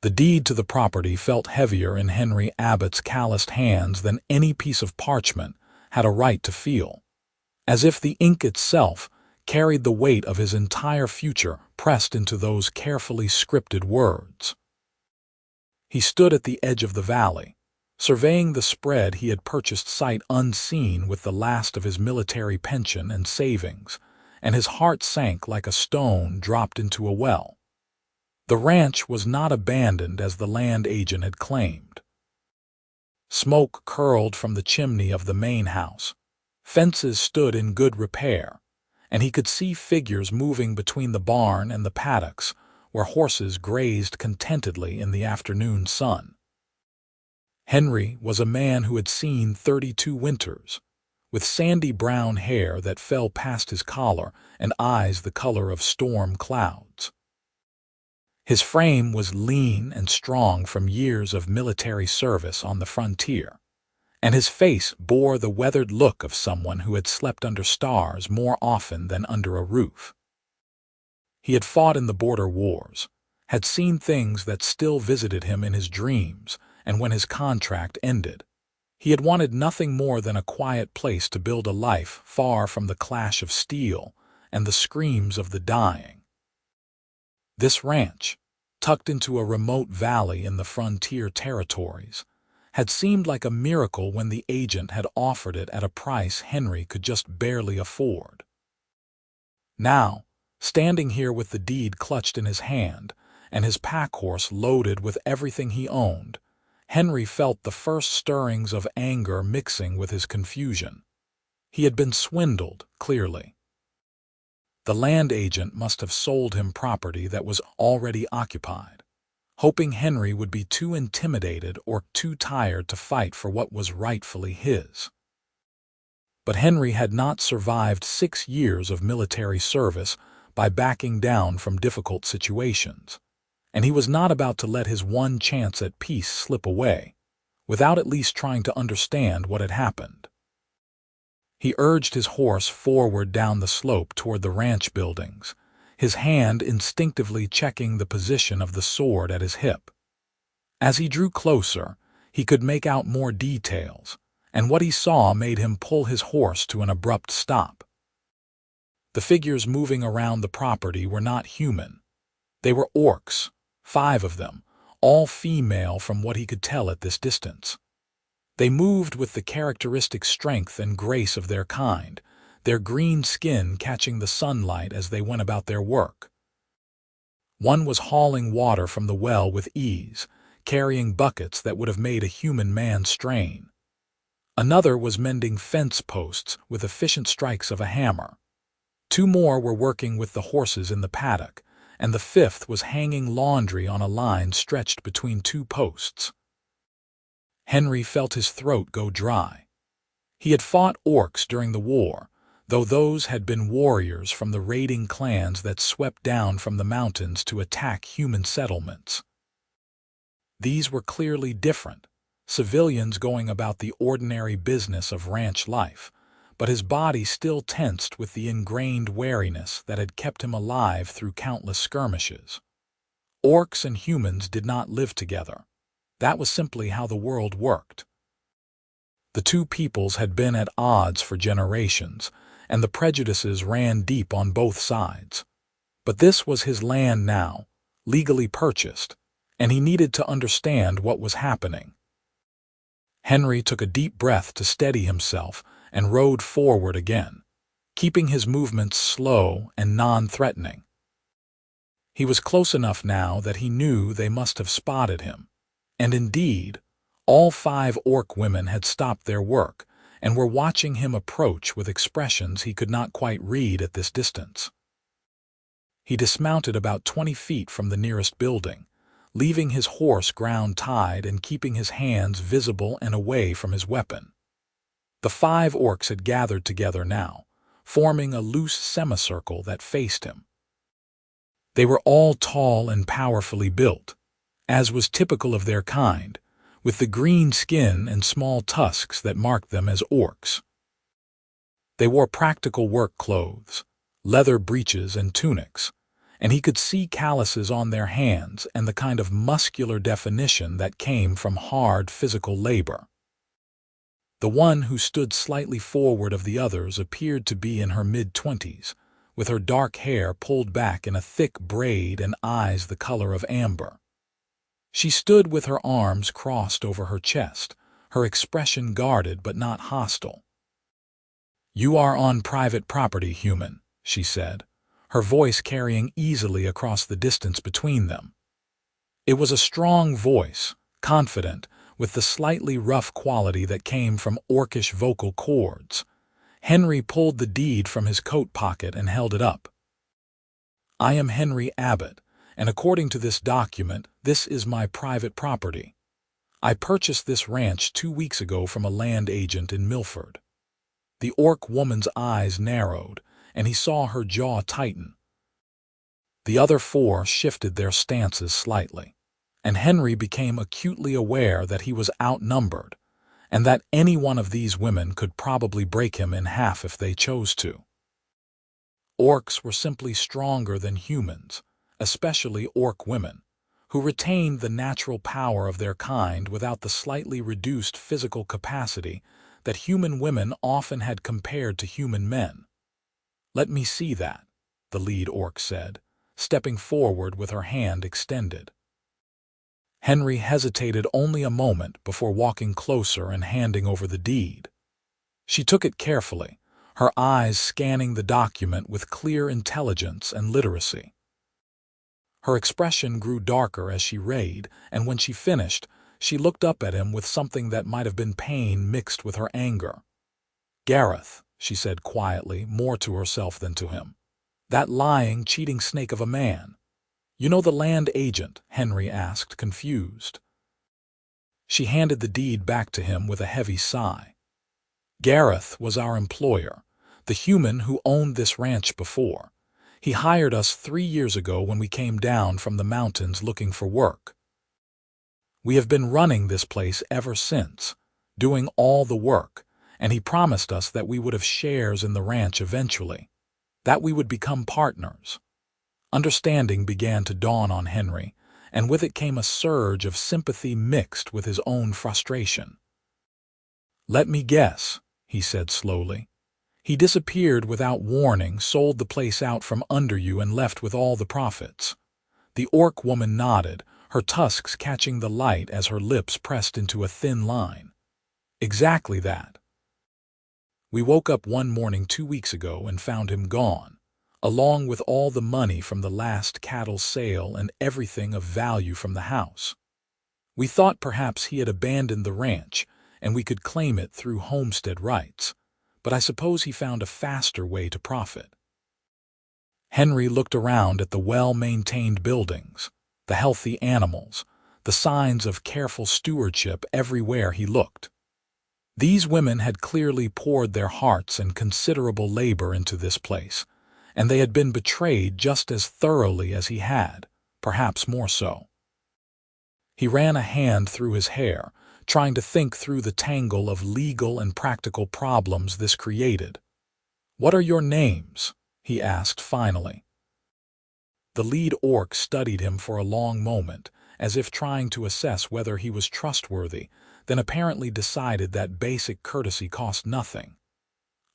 The deed to the property felt heavier in Henry Abbott's calloused hands than any piece of parchment had a right to feel, as if the ink itself carried the weight of his entire future pressed into those carefully scripted words. He stood at the edge of the valley, surveying the spread he had purchased sight unseen with the last of his military pension and savings, and his heart sank like a stone dropped into a well. The ranch was not abandoned as the land agent had claimed. Smoke curled from the chimney of the main house. Fences stood in good repair, and he could see figures moving between the barn and the paddocks where horses grazed contentedly in the afternoon sun. Henry was a man who had seen 32 winters, with sandy brown hair that fell past his collar and eyes the color of storm clouds. His frame was lean and strong from years of military service on the frontier, and his face bore the weathered look of someone who had slept under stars more often than under a roof. He had fought in the border wars, had seen things that still visited him in his dreams, and when his contract ended, he had wanted nothing more than a quiet place to build a life far from the clash of steel and the screams of the dying. This ranch, tucked into a remote valley in the frontier territories, had seemed like a miracle when the agent had offered it at a price Henry could just barely afford. Now, standing here with the deed clutched in his hand and his pack horse loaded with everything he owned, Henry felt the first stirrings of anger mixing with his confusion. He had been swindled, clearly. The land agent must have sold him property that was already occupied, hoping Henry would be too intimidated or too tired to fight for what was rightfully his. But Henry had not survived 6 years of military service by backing down from difficult situations, and he was not about to let his one chance at peace slip away without at least trying to understand what had happened. He urged his horse forward down the slope toward the ranch buildings, his hand instinctively checking the position of the sword at his hip. As he drew closer, he could make out more details, and what he saw made him pull his horse to an abrupt stop. The figures moving around the property were not human. They were orcs, 5 of them, all female from what he could tell at this distance. They moved with the characteristic strength and grace of their kind, their green skin catching the sunlight as they went about their work. One was hauling water from the well with ease, carrying buckets that would have made a human man strain. Another was mending fence posts with efficient strikes of a hammer. 2 more were working with the horses in the paddock, and the 5th was hanging laundry on a line stretched between 2 posts. Henry felt his throat go dry. He had fought orcs during the war, though those had been warriors from the raiding clans that swept down from the mountains to attack human settlements. These were clearly different, civilians going about the ordinary business of ranch life, but his body still tensed with the ingrained wariness that had kept him alive through countless skirmishes. Orcs and humans did not live together. That was simply how the world worked. The 2 peoples had been at odds for generations, and the prejudices ran deep on both sides. But this was his land now, legally purchased, and he needed to understand what was happening. Henry took a deep breath to steady himself and rode forward again, keeping his movements slow and non-threatening. He was close enough now that he knew they must have spotted him. And indeed, all 5 orc women had stopped their work and were watching him approach with expressions he could not quite read at this distance. He dismounted about 20 feet from the nearest building, leaving his horse ground-tied and keeping his hands visible and away from his weapon. The 5 orcs had gathered together now, forming a loose semicircle that faced him. They were all tall and powerfully built, as was typical of their kind, with the green skin and small tusks that marked them as orcs. They wore practical work clothes, leather breeches and tunics, and he could see calluses on their hands and the kind of muscular definition that came from hard physical labor. The one who stood slightly forward of the others appeared to be in her mid-20s, with her dark hair pulled back in a thick braid and eyes the color of amber. She stood with her arms crossed over her chest, her expression guarded but not hostile. "You are on private property, human," she said, her voice carrying easily across the distance between them. It was a strong voice, confident, with the slightly rough quality that came from orcish vocal cords. Henry pulled the deed from his coat pocket and held it up. "I am Henry Abbott, and according to this document, this is my private property. I purchased this ranch 2 weeks ago from a land agent in Milford." The orc woman's eyes narrowed, and he saw her jaw tighten. The other 4 shifted their stances slightly, and Henry became acutely aware that he was outnumbered, and that any one of these women could probably break him in half if they chose to. Orcs were simply stronger than humans, especially orc women, who retained the natural power of their kind without the slightly reduced physical capacity that human women often had compared to human men. "Let me see that," the lead orc said, stepping forward with her hand extended. Henry hesitated only a moment before walking closer and handing over the deed. She took it carefully, her eyes scanning the document with clear intelligence and literacy. Her expression grew darker as she read, and when she finished, she looked up at him with something that might have been pain mixed with her anger. "Gareth," she said quietly, more to herself than to him. "That lying, cheating snake of a man. You know the land agent?" Henry asked, confused. She handed the deed back to him with a heavy sigh. "Gareth was our employer, the human who owned this ranch before. He hired us 3 years ago when we came down from the mountains looking for work. We have been running this place ever since, doing all the work, and he promised us that we would have shares in the ranch eventually, that we would become partners." Understanding began to dawn on Henry, and with it came a surge of sympathy mixed with his own frustration. "Let me guess," he said slowly. "He disappeared without warning, sold the place out from under you, and left with all the profits." The orc woman nodded, her tusks catching the light as her lips pressed into a thin line. "Exactly that. We woke up one morning 2 weeks ago and found him gone, along with all the money from the last cattle sale and everything of value from the house. We thought perhaps he had abandoned the ranch and we could claim it through homestead rights, but I suppose he found a faster way to profit." Henry looked around at the well-maintained buildings, the healthy animals, the signs of careful stewardship everywhere he looked. These women had clearly poured their hearts and considerable labor into this place, and they had been betrayed just as thoroughly as he had, perhaps more so. He ran a hand through his hair, trying to think through the tangle of legal and practical problems this created. "What are your names?" he asked finally. The lead orc studied him for a long moment, as if trying to assess whether he was trustworthy, then apparently decided that basic courtesy cost nothing.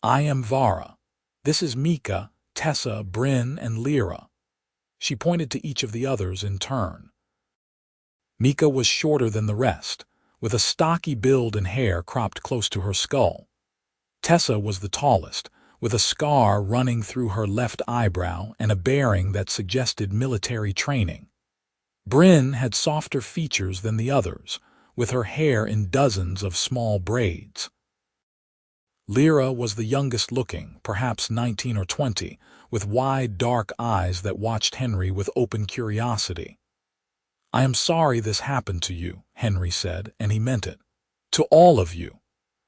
"I am Vara. This is Mika, Tessa, Bryn, and Lyra." She pointed to each of the others in turn. Mika was shorter than the rest, with a stocky build and hair cropped close to her skull. Tessa was the tallest, with a scar running through her left eyebrow and a bearing that suggested military training. Bryn had softer features than the others, with her hair in dozens of small braids. Lyra was the youngest looking, perhaps 19 or 20, with wide dark eyes that watched Henry with open curiosity. "I am sorry this happened to you," Henry said, and he meant it. "To all of you.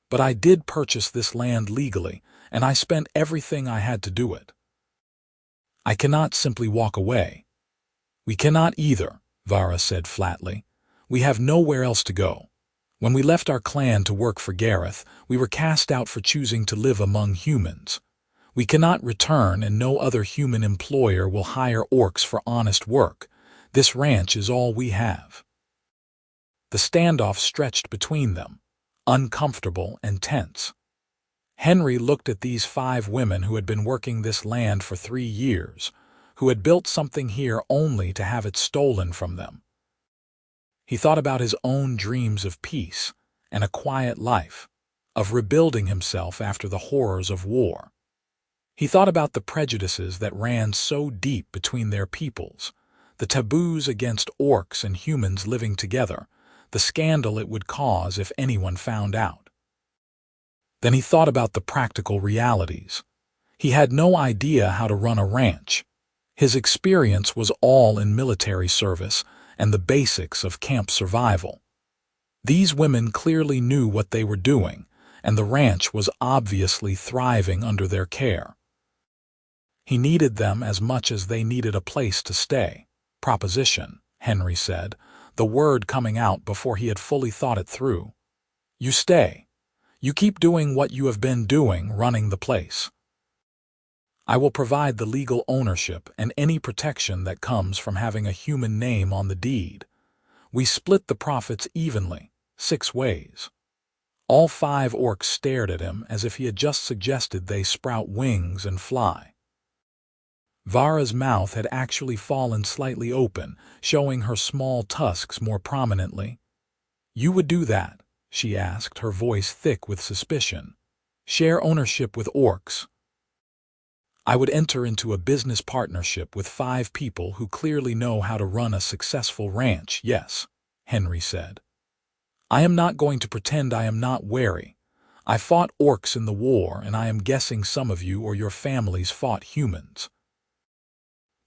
But I did purchase this land legally, and I spent everything I had to do it. I cannot simply walk away." "We cannot either," Vara said flatly. "We have nowhere else to go. When we left our clan to work for Gareth, we were cast out for choosing to live among humans. We cannot return, and no other human employer will hire orcs for honest work. This ranch is all we have." The standoff stretched between them, uncomfortable and tense. Henry looked at these 5 women who had been working this land for 3 years, who had built something here only to have it stolen from them. He thought about his own dreams of peace and a quiet life, of rebuilding himself after the horrors of war. He thought about the prejudices that ran so deep between their peoples, the taboos against orcs and humans living together, the scandal it would cause if anyone found out. Then he thought about the practical realities. He had no idea how to run a ranch. His experience was all in military service and the basics of camp survival. These women clearly knew what they were doing, and the ranch was obviously thriving under their care. He needed them as much as they needed a place to stay. "Proposition," Henry said, the word coming out before he had fully thought it through. "You stay. You keep doing what you have been doing, running the place. I will provide the legal ownership and any protection that comes from having a human name on the deed. We split the profits evenly, 6 ways." All 5 orcs stared at him as if he had just suggested they sprout wings and fly. Vara's mouth had actually fallen slightly open, showing her small tusks more prominently. "You would do that?" she asked, her voice thick with suspicion. "Share ownership with orcs?" "I would enter into a business partnership with 5 people who clearly know how to run a successful ranch, yes," Henry said. "I am not going to pretend I am not wary. I fought orcs in the war, and I am guessing some of you or your families fought humans.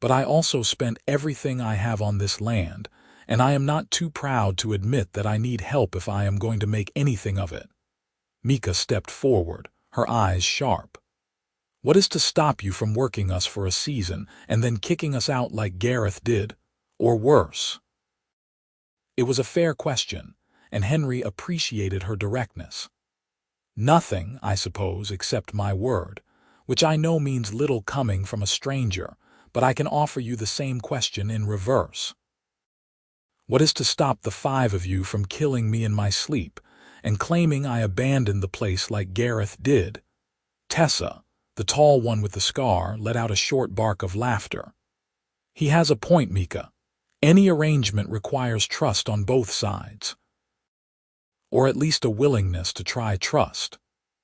But I also spent everything I have on this land, and I am not too proud to admit that I need help if I am going to make anything of it." Mika stepped forward, her eyes sharp. "What is to stop you from working us for a season and then kicking us out like Gareth did? Or worse?" It was a fair question, and Henry appreciated her directness. "Nothing, I suppose, except my word, which I know means little coming from a stranger, but I can offer you the same question in reverse. What is to stop the 5 of you from killing me in my sleep and claiming I abandoned the place like Gareth did?" Tessa, the tall one with the scar, let out a short bark of laughter. "He has a point, Mika. Any arrangement requires trust on both sides. Or at least a willingness to try trust,"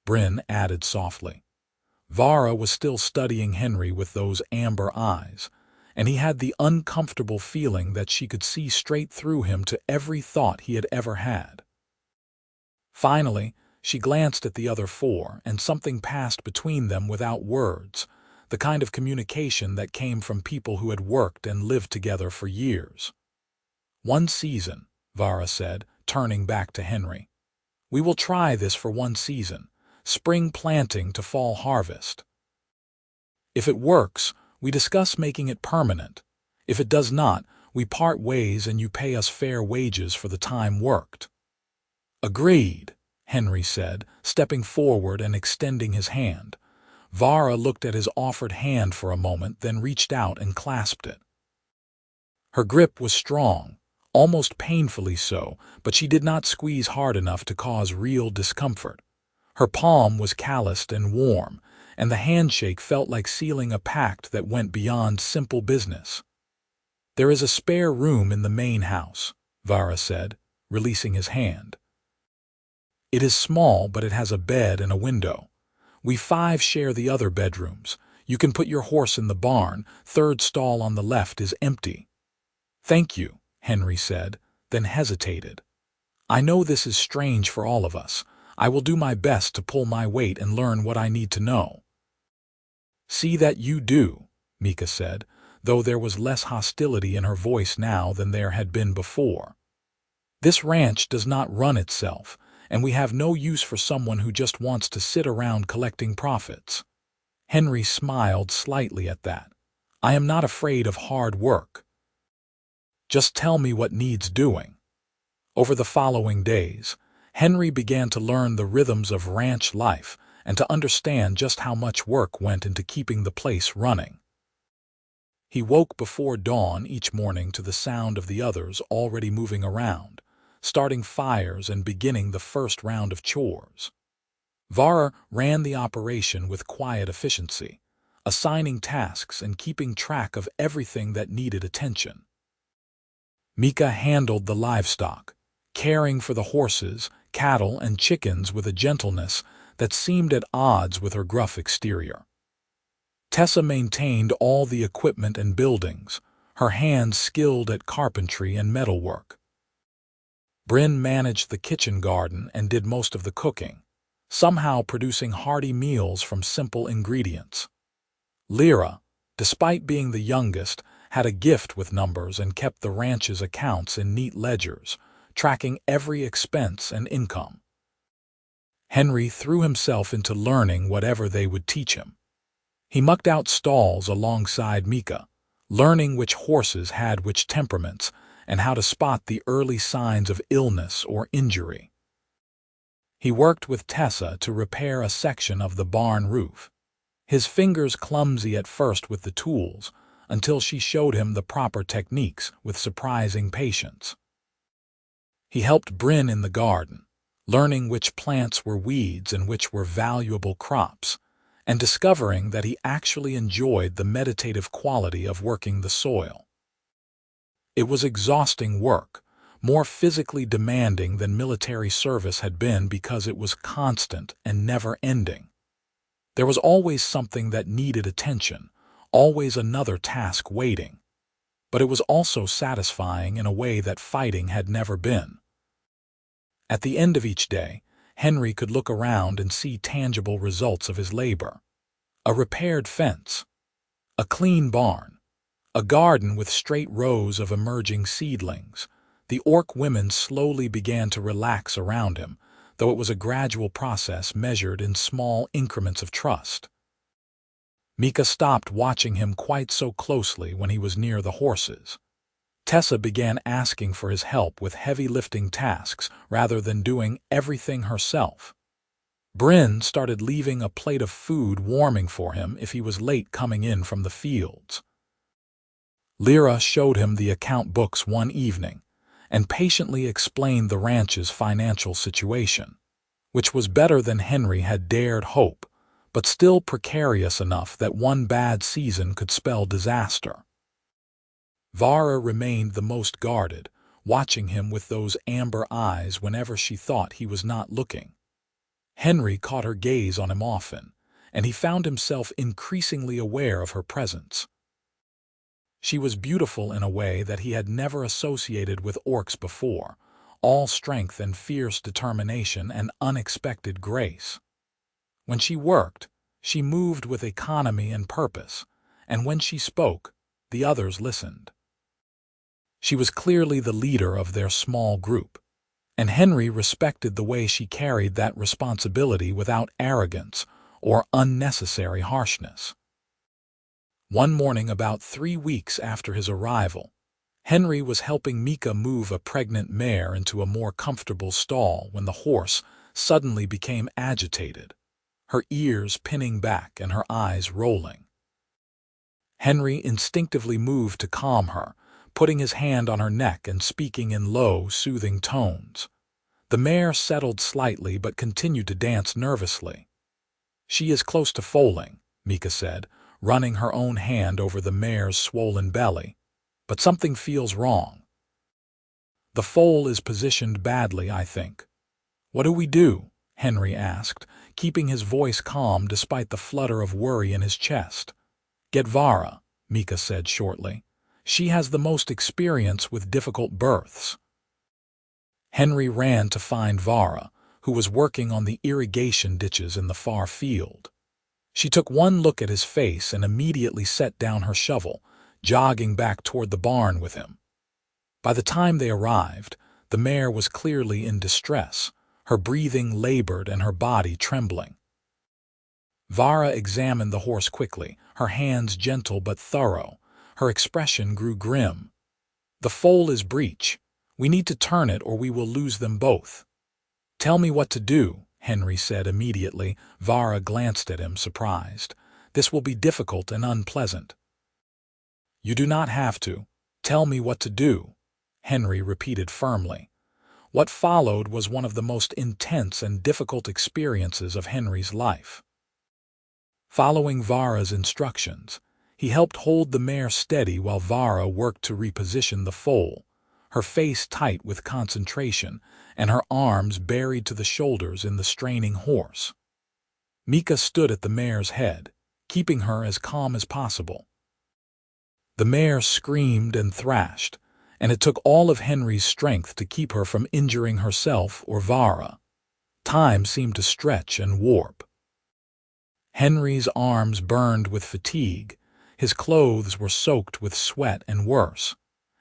Bryn added softly. Vara was still studying Henry with those amber eyes, and he had the uncomfortable feeling that she could see straight through him to every thought he had ever had. Finally, she glanced at the other 4, and something passed between them without words, the kind of communication that came from people who had worked and lived together for years. "1 season," Vara said, turning back to Henry. "We will try this for 1 season, spring planting to fall harvest. If it works, we discuss making it permanent. If it does not, we part ways and you pay us fair wages for the time worked." "Agreed," Henry said, stepping forward and extending his hand. Vara looked at his offered hand for a moment, then reached out and clasped it. Her grip was strong, almost painfully so, but she did not squeeze hard enough to cause real discomfort. Her palm was calloused and warm, and the handshake felt like sealing a pact that went beyond simple business. "There is a spare room in the main house," Vara said, releasing his hand. "It is small, but it has a bed and a window. We 5 share the other bedrooms. You can put your horse in the barn. 3rd stall on the left is empty." "Thank you," Henry said, then hesitated. "I know this is strange for all of us. I will do my best to pull my weight and learn what I need to know." "See that you do," Mika said, though there was less hostility in her voice now than there had been before. "This ranch does not run itself, and we have no use for someone who just wants to sit around collecting profits." Henry smiled slightly at that. "I am not afraid of hard work. Just tell me what needs doing." Over the following days, Henry began to learn the rhythms of ranch life and to understand just how much work went into keeping the place running. He woke before dawn each morning to the sound of the others already moving around, starting fires and beginning the first round of chores. Vara ran the operation with quiet efficiency, assigning tasks and keeping track of everything that needed attention. Mika handled the livestock, caring for the horses, cattle, and chickens with a gentleness that seemed at odds with her gruff exterior. Tessa maintained all the equipment and buildings, her hands skilled at carpentry and metalwork. Bryn managed the kitchen garden and did most of the cooking, somehow producing hearty meals from simple ingredients. Lyra, despite being the youngest, had a gift with numbers and kept the ranch's accounts in neat ledgers, tracking every expense and income. Henry threw himself into learning whatever they would teach him. He mucked out stalls alongside Mika, learning which horses had which temperaments and how to spot the early signs of illness or injury. He worked with Tessa to repair a section of the barn roof, his fingers clumsy at first with the tools, until she showed him the proper techniques with surprising patience. He helped Bryn in the garden, learning which plants were weeds and which were valuable crops, and discovering that he actually enjoyed the meditative quality of working the soil. It was exhausting work, more physically demanding than military service had been because it was constant and never-ending. There was always something that needed attention, always another task waiting. But it was also satisfying in a way that fighting had never been. At the end of each day, Henry could look around and see tangible results of his labor. A repaired fence, a clean barn, a garden with straight rows of emerging seedlings. The orc women slowly began to relax around him, though it was a gradual process measured in small increments of trust. Mika stopped watching him quite so closely when he was near the horses. Tessa began asking for his help with heavy lifting tasks rather than doing everything herself. Bryn started leaving a plate of food warming for him if he was late coming in from the fields. Lyra showed him the account books one evening and patiently explained the ranch's financial situation, which was better than Henry had dared hope, but still precarious enough that one bad season could spell disaster. Vara remained the most guarded, watching him with those amber eyes whenever she thought he was not looking. Henry caught her gaze on him often, and he found himself increasingly aware of her presence. She was beautiful in a way that he had never associated with orcs before, all strength and fierce determination and unexpected grace. When she worked, she moved with economy and purpose, and when she spoke, the others listened. She was clearly the leader of their small group, and Henry respected the way she carried that responsibility without arrogance or unnecessary harshness. One morning about 3 weeks after his arrival, Henry was helping Mika move a pregnant mare into a more comfortable stall when the horse suddenly became agitated, her ears pinning back and her eyes rolling. Henry instinctively moved to calm her, putting his hand on her neck and speaking in low, soothing tones. The mare settled slightly but continued to dance nervously. "She is close to foaling," Mika said, running her own hand over the mare's swollen belly. "But something feels wrong. The foal is positioned badly, I think." "What do we do?" Henry asked, keeping his voice calm despite the flutter of worry in his chest. "Get Vara," Mika said shortly. "She has the most experience with difficult births." Henry ran to find Vara, who was working on the irrigation ditches in the far field. She took one look at his face and immediately set down her shovel, jogging back toward the barn with him. By the time they arrived, the mare was clearly in distress, her breathing labored and her body trembling. Vara examined the horse quickly, her hands gentle but thorough. Her expression grew grim. "The foal is breech. We need to turn it or we will lose them both." "Tell me what to do," Henry said immediately. Vara glanced at him, surprised. "This will be difficult and unpleasant." "You do not have to. Tell me what to do," Henry repeated firmly. What followed was one of the most intense and difficult experiences of Henry's life. Following Vara's instructions, he helped hold the mare steady while Vara worked to reposition the foal, her face tight with concentration and her arms buried to the shoulders in the straining horse. Mika stood at the mare's head, keeping her as calm as possible. The mare screamed and thrashed, and it took all of Henry's strength to keep her from injuring herself or Vara. Time seemed to stretch and warp. Henry's arms burned with fatigue, his clothes were soaked with sweat and worse,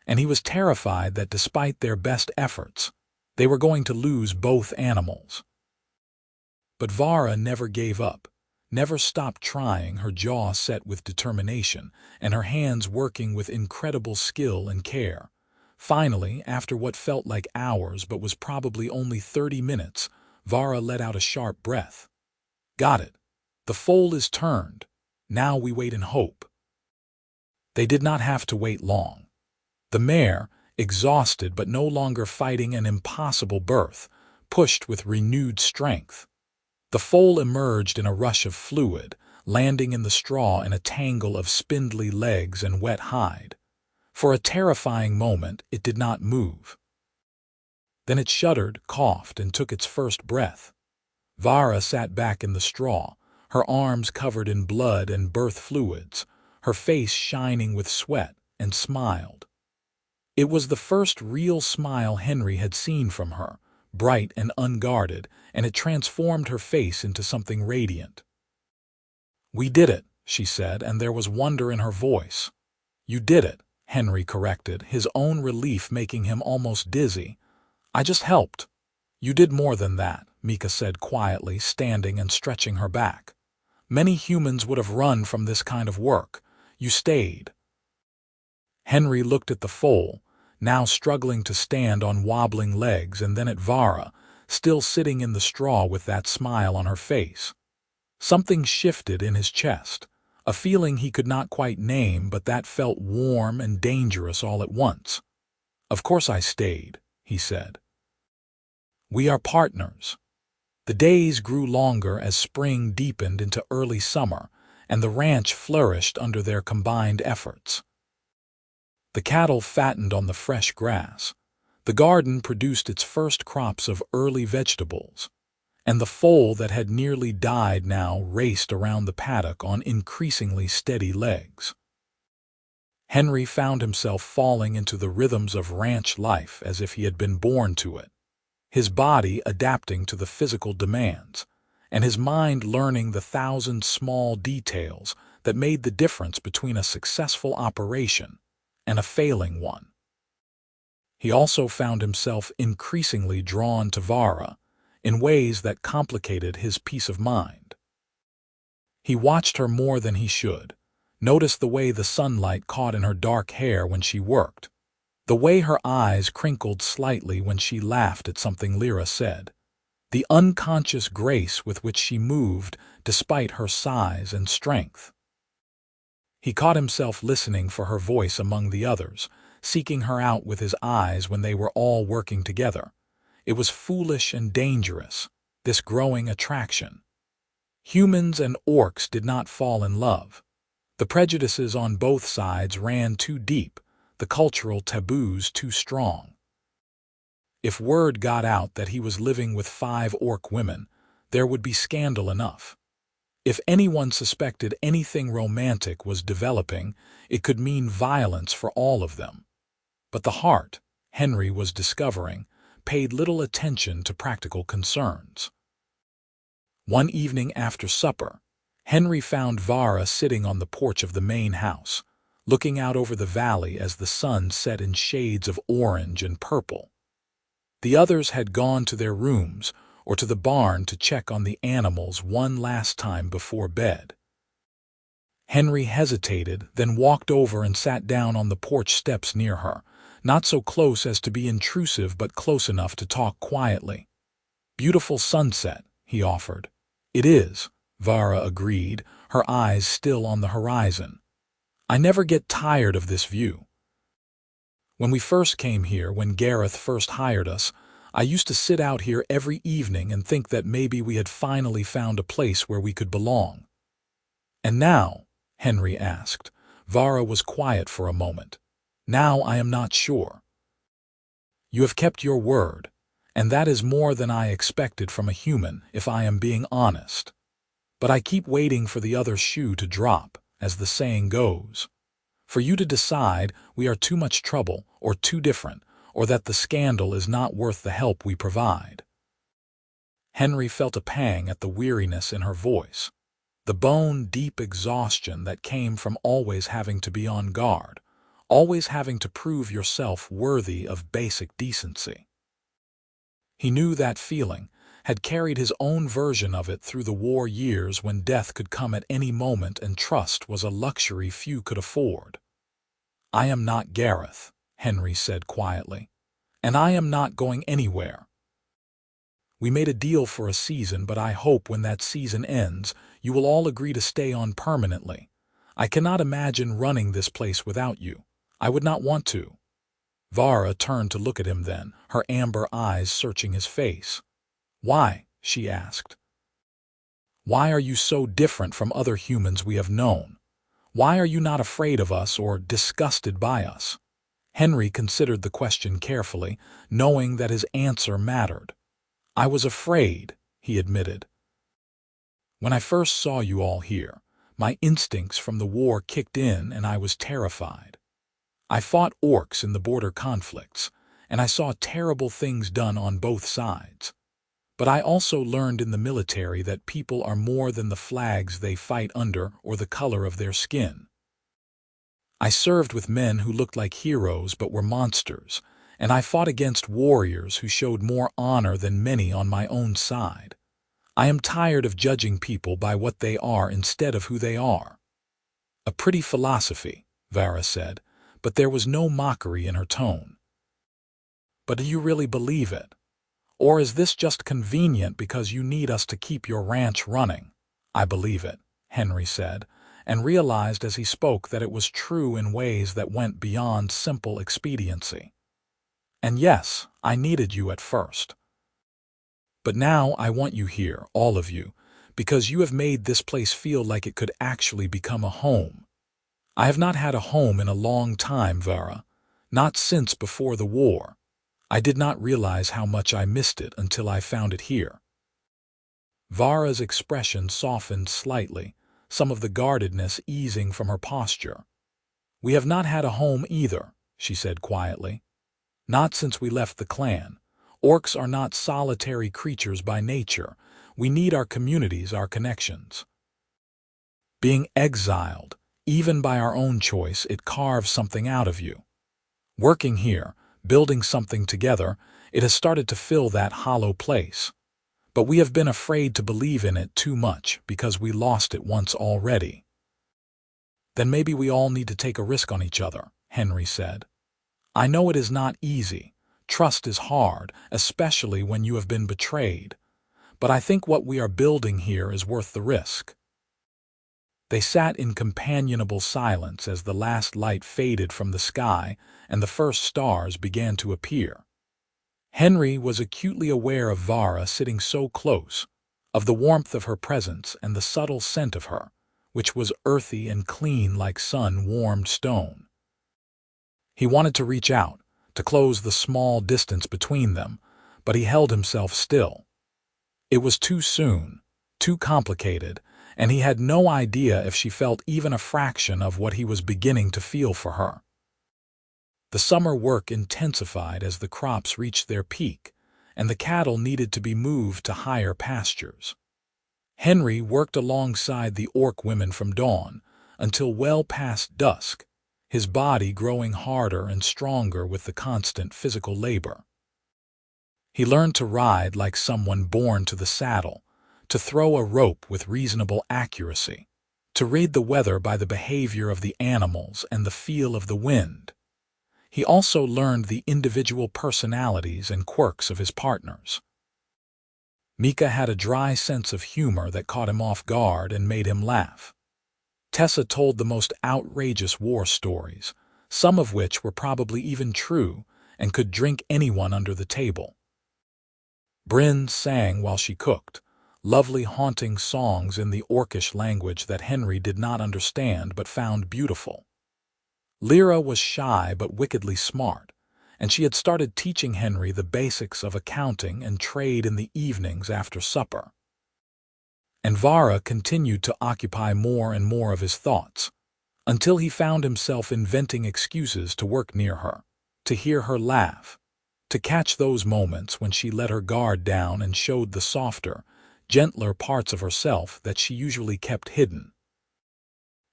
and he was terrified that despite their best efforts, they were going to lose both animals. But Vara never gave up, never stopped trying, her jaw set with determination and her hands working with incredible skill and care. Finally, after what felt like hours but was probably only 30 minutes, Vara let out a sharp breath. "Got it. The foal is turned. Now we wait in hope." They did not have to wait long. The mare, exhausted but no longer fighting an impossible birth, pushed with renewed strength. The foal emerged in a rush of fluid, landing in the straw in a tangle of spindly legs and wet hide. For a terrifying moment, it did not move. Then it shuddered, coughed, and took its first breath. Vara sat back in the straw, her arms covered in blood and birth fluids, her face shining with sweat, and smiled. It was the first real smile Henry had seen from her, bright and unguarded, and it transformed her face into something radiant. "We did it," she said, and there was wonder in her voice. "You did it," Henry corrected, his own relief making him almost dizzy. "I just helped." "You did more than that," Mika said quietly, standing and stretching her back. "Many humans would have run from this kind of work. You stayed." Henry looked at the foal, now struggling to stand on wobbling legs, and then at Vara, still sitting in the straw with that smile on her face. Something shifted in his chest, a feeling he could not quite name, but that felt warm and dangerous all at once. "Of course I stayed," he said. "We are partners." The days grew longer as spring deepened into early summer, and the ranch flourished under their combined efforts. The cattle fattened on the fresh grass, the garden produced its first crops of early vegetables, and the foal that had nearly died now raced around the paddock on increasingly steady legs. Henry found himself falling into the rhythms of ranch life as if he had been born to it, his body adapting to the physical demands, and his mind learning the thousand small details that made the difference between a successful operation and a failing one. He also found himself increasingly drawn to Vara in ways that complicated his peace of mind. He watched her more than he should, noticed the way the sunlight caught in her dark hair when she worked, the way her eyes crinkled slightly when she laughed at something Lyra said, the unconscious grace with which she moved despite her size and strength. He caught himself listening for her voice among the others, seeking her out with his eyes when they were all working together. It was foolish and dangerous, this growing attraction. Humans and orcs did not fall in love. The prejudices on both sides ran too deep, the cultural taboos too strong. If word got out that he was living with 5 orc women, there would be scandal enough. If anyone suspected anything romantic was developing, it could mean violence for all of them. But the heart, Henry was discovering, paid little attention to practical concerns. One evening after supper, Henry found Vara sitting on the porch of the main house, looking out over the valley as the sun set in shades of orange and purple. The others had gone to their rooms or to the barn to check on the animals one last time before bed. Henry hesitated, then walked over and sat down on the porch steps near her, not so close as to be intrusive but close enough to talk quietly. "Beautiful sunset," he offered. "It is," Vara agreed, her eyes still on the horizon. "I never get tired of this view. When we first came here, when Gareth first hired us, I used to sit out here every evening and think that maybe we had finally found a place where we could belong." "And now?" Henry asked. Vara was quiet for a moment. "Now I am not sure." "You have kept your word, and that is more than I expected from a human, if I am being honest. But I keep waiting for the other shoe to drop, as the saying goes. For you to decide we are too much trouble, or too different, or that the scandal is not worth the help we provide." Henry felt a pang at the weariness in her voice, the bone-deep exhaustion that came from always having to be on guard, always having to prove yourself worthy of basic decency. He knew that feeling, had carried his own version of it through the war years when death could come at any moment and trust was a luxury few could afford. "I am not Gareth," Henry said quietly, "and I am not going anywhere. We made a deal for a season, but I hope when that season ends, you will all agree to stay on permanently. I cannot imagine running this place without you. I would not want to." Vara turned to look at him then, her amber eyes searching his face. "Why?" she asked. "Why are you so different from other humans we have known? Why are you not afraid of us or disgusted by us?" Henry considered the question carefully, knowing that his answer mattered. "I was afraid," he admitted. "When I first saw you all here, my instincts from the war kicked in and I was terrified. I fought orcs in the border conflicts, and I saw terrible things done on both sides. But I also learned in the military that people are more than the flags they fight under or the color of their skin. I served with men who looked like heroes but were monsters, and I fought against warriors who showed more honor than many on my own side. I am tired of judging people by what they are instead of who they are." "A pretty philosophy," Vara said, but there was no mockery in her tone. "But do you really believe it? Or is this just convenient because you need us to keep your ranch running?" "I believe it," Henry said, and realized as he spoke that it was true in ways that went beyond simple expediency. "And yes, I needed you at first. But now I want you here, all of you, because you have made this place feel like it could actually become a home. I have not had a home in a long time, Vara, not since before the war. I did not realize how much I missed it until I found it here." Vara's expression softened slightly, some of the guardedness easing from her posture. "We have not had a home either," she said quietly. "Not since we left the clan. Orcs are not solitary creatures by nature. We need our communities, our connections. Being exiled, even by our own choice, it carves something out of you. Working here, building something together, it has started to fill that hollow place. But we have been afraid to believe in it too much because we lost it once already." "Then maybe we all need to take a risk on each other," Henry said. "I know it is not easy. Trust is hard, especially when you have been betrayed. But I think what we are building here is worth the risk." They sat in companionable silence as the last light faded from the sky and the first stars began to appear. Henry was acutely aware of Vara sitting so close, of the warmth of her presence and the subtle scent of her, which was earthy and clean like sun-warmed stone. He wanted to reach out, to close the small distance between them, but he held himself still. It was too soon, too complicated, and he had no idea if she felt even a fraction of what he was beginning to feel for her. The summer work intensified as the crops reached their peak, and the cattle needed to be moved to higher pastures. Henry worked alongside the orc women from dawn until well past dusk, his body growing harder and stronger with the constant physical labor. He learned to ride like someone born to the saddle, to throw a rope with reasonable accuracy, to read the weather by the behavior of the animals and the feel of the wind. He also learned the individual personalities and quirks of his partners. Mika had a dry sense of humor that caught him off guard and made him laugh. Tessa told the most outrageous war stories, some of which were probably even true and could drink anyone under the table. Bryn sang while she cooked, lovely haunting songs in the Orcish language that Henry did not understand but found beautiful. Lyra was shy but wickedly smart, and she had started teaching Henry the basics of accounting and trade in the evenings after supper. And Vara continued to occupy more and more of his thoughts, until he found himself inventing excuses to work near her, to hear her laugh, to catch those moments when she let her guard down and showed the softer, gentler parts of herself that she usually kept hidden.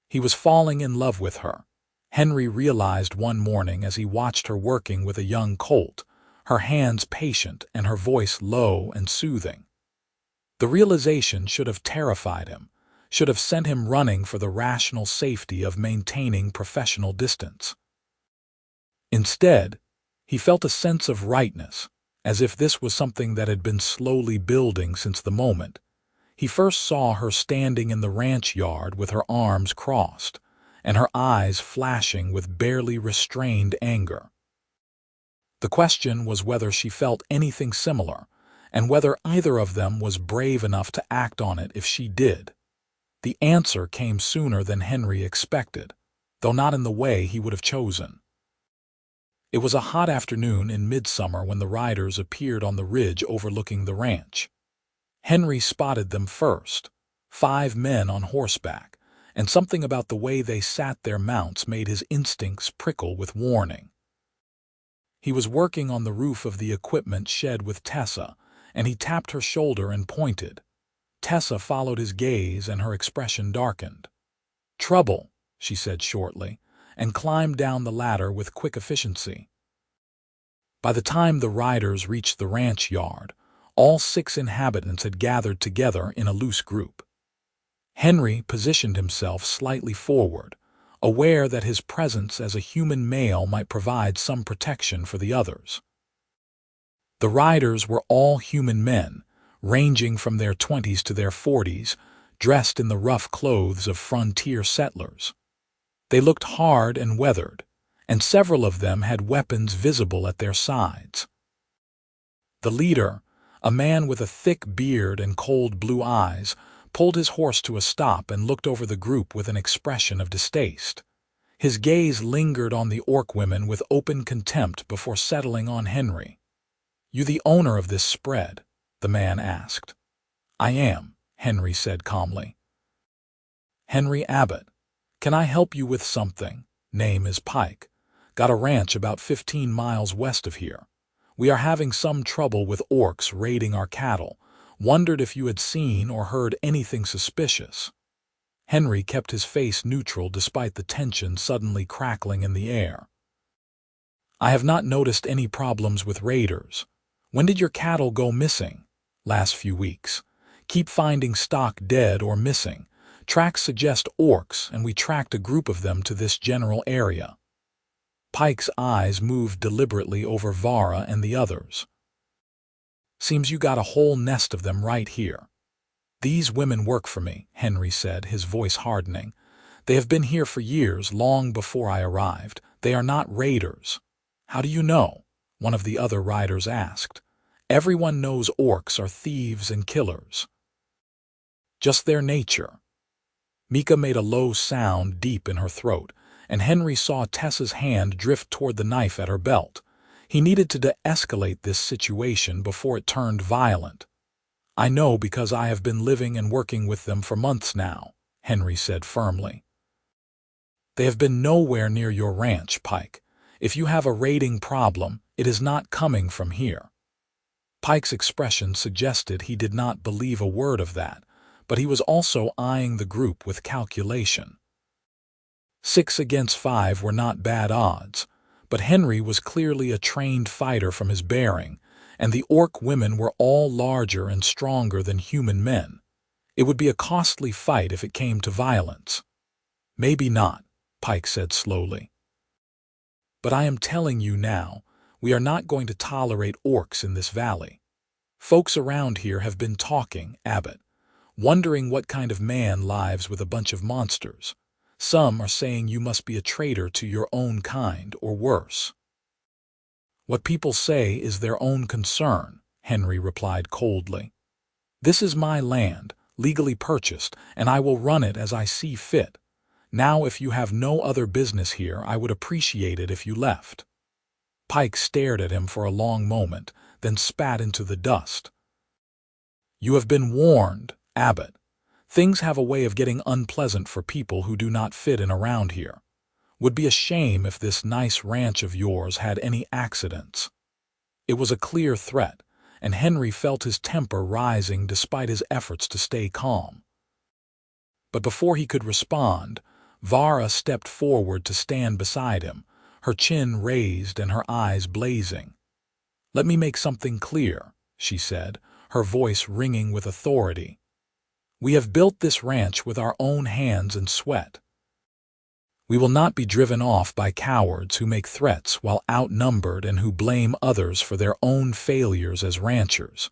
He was falling in love with her, Henry realized one morning as he watched her working with a young colt, her hands patient and her voice low and soothing. The realization should have terrified him, should have sent him running for the rational safety of maintaining professional distance. Instead, he felt a sense of rightness, as if this was something that had been slowly building since the moment he first saw her standing in the ranch yard with her arms crossed, and her eyes flashing with barely restrained anger. The question was whether she felt anything similar, and whether either of them was brave enough to act on it if she did. The answer came sooner than Henry expected, though not in the way he would have chosen. It was a hot afternoon in midsummer when the riders appeared on the ridge overlooking the ranch. Henry spotted them first, 5 men on horseback, and something about the way they sat their mounts made his instincts prickle with warning. He was working on the roof of the equipment shed with Tessa, and he tapped her shoulder and pointed. Tessa followed his gaze and her expression darkened. "Trouble," she said shortly, and climbed down the ladder with quick efficiency. By the time the riders reached the ranch yard, all 6 inhabitants had gathered together in a loose group. Henry positioned himself slightly forward, aware that his presence as a human male might provide some protection for the others. The riders were all human men, ranging from their 20s to their 40s, dressed in the rough clothes of frontier settlers. They looked hard and weathered, and several of them had weapons visible at their sides. The leader, a man with a thick beard and cold blue eyes, pulled his horse to a stop and looked over the group with an expression of distaste. His gaze lingered on the orc women with open contempt before settling on Henry. "You the owner of this spread?" the man asked. "I am," Henry said calmly. "Henry Abbott. Can I help you with something? Name is Pike. Got a ranch about 15 miles west of here. We are having some trouble with orcs raiding our cattle. Wondered if you had seen or heard anything suspicious." Henry kept his face neutral despite the tension suddenly crackling in the air. "I have not noticed any problems with raiders. When did your cattle go missing?" "Last few weeks. Keep finding stock dead or missing. Tracks suggest orcs, and we tracked a group of them to this general area." Pike's eyes moved deliberately over Vara and the others. "Seems you got a whole nest of them right here." "These women work for me," Henry said, his voice hardening. "They have been here for years, long before I arrived. They are not raiders." "How do you know?" one of the other riders asked. "Everyone knows orcs are thieves and killers." "Just their nature." Mika made a low sound deep in her throat, and Henry saw Tessa's hand drift toward the knife at her belt. He needed to de-escalate this situation before it turned violent. "I know because I have been living and working with them for months now," Henry said firmly. "They have been nowhere near your ranch, Pike. If you have a raiding problem, it is not coming from here." Pike's expression suggested he did not believe a word of that, but he was also eyeing the group with calculation. 6 against 5 were not bad odds, but Henry was clearly a trained fighter from his bearing, and the orc women were all larger and stronger than human men. It would be a costly fight if it came to violence. "Maybe not," Pike said slowly. "But I am telling you now, we are not going to tolerate orcs in this valley." Folks around here have been talking, Abbott, wondering what kind of man lives with a bunch of monsters. Some are saying you must be a traitor to your own kind, or worse. What people say is their own concern, Henry replied coldly. This is my land, legally purchased, and I will run it as I see fit. Now, if you have no other business here, I would appreciate it if you left. Pike stared at him for a long moment, then spat into the dust. You have been warned, Abbott. Things have a way of getting unpleasant for people who do not fit in around here. Would be a shame if this nice ranch of yours had any accidents. It was a clear threat, and Henry felt his temper rising despite his efforts to stay calm. But before he could respond, Vara stepped forward to stand beside him, her chin raised and her eyes blazing. Let me make something clear, she said, her voice ringing with authority. We have built this ranch with our own hands and sweat. We will not be driven off by cowards who make threats while outnumbered and who blame others for their own failures as ranchers.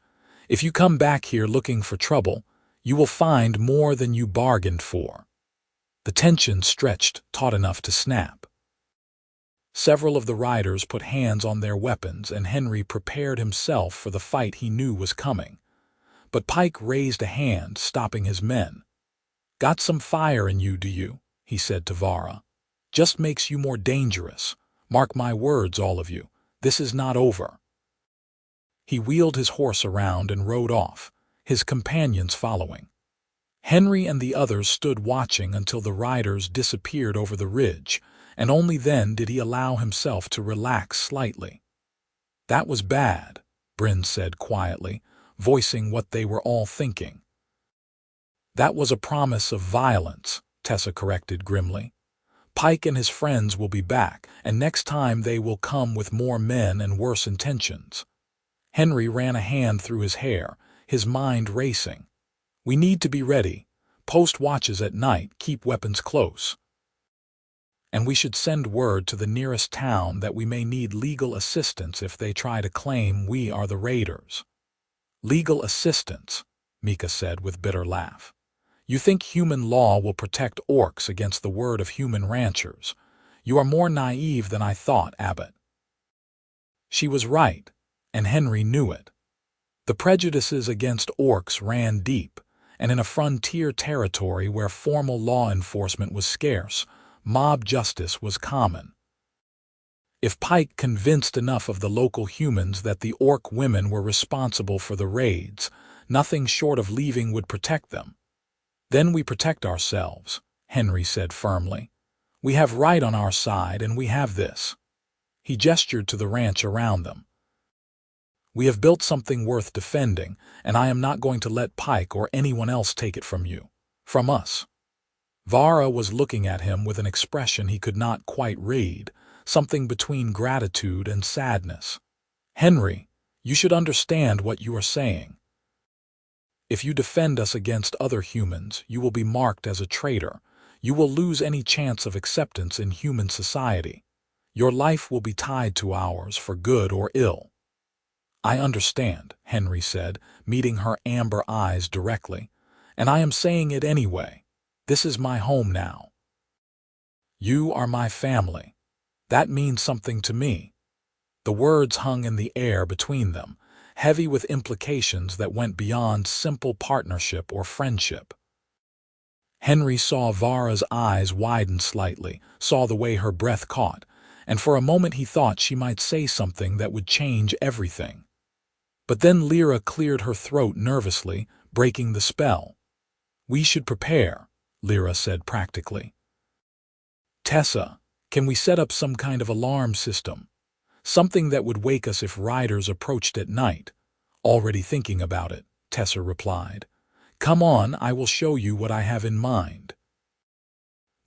If you come back here looking for trouble, you will find more than you bargained for. The tension stretched taut enough to snap. Several of the riders put hands on their weapons, and Henry prepared himself for the fight he knew was coming. But Pike raised a hand, stopping his men. Got some fire in you, do you? He said to Vara. Just makes you more dangerous. Mark my words, all of you. This is not over. He wheeled his horse around and rode off, his companions following. Henry and the others stood watching until the riders disappeared over the ridge, and only then did he allow himself to relax slightly. That was bad, Bryn said quietly, voicing what they were all thinking. That was a promise of violence, Tessa corrected grimly. Pike and his friends will be back, and next time they will come with more men and worse intentions. Henry ran a hand through his hair, his mind racing. We need to be ready. Post watches at night, keep weapons close. And we should send word to the nearest town that we may need legal assistance if they try to claim we are the raiders. Legal assistance, Mika said with bitter laugh. You think human law will protect orcs against the word of human ranchers. You are more naive than I thought, Abbott. She was right, and Henry knew it. The prejudices against orcs ran deep, and in a frontier territory where formal law enforcement was scarce, mob justice was common. If Pike convinced enough of the local humans that the orc women were responsible for the raids, nothing short of leaving would protect them. Then we protect ourselves, Henry said firmly. We have right on our side, and we have this. He gestured to the ranch around them. We have built something worth defending, and I am not going to let Pike or anyone else take it from you. From us. Vara was looking at him with an expression he could not quite read, something between gratitude and sadness. Henry, you should understand what you are saying. If you defend us against other humans, you will be marked as a traitor. You will lose any chance of acceptance in human society. Your life will be tied to ours for good or ill. I understand, Henry said, meeting her amber eyes directly, and I am saying it anyway. This is my home now. You are my family. That means something to me. The words hung in the air between them, heavy with implications that went beyond simple partnership or friendship. Henry saw Vara's eyes widen slightly, saw the way her breath caught, and for a moment he thought she might say something that would change everything. But then Lyra cleared her throat nervously, breaking the spell. We should prepare, Lyra said practically. Tessa, can we set up some kind of alarm system? Something that would wake us if riders approached at night. Already thinking about it, Tessa replied. Come on, I will show you what I have in mind.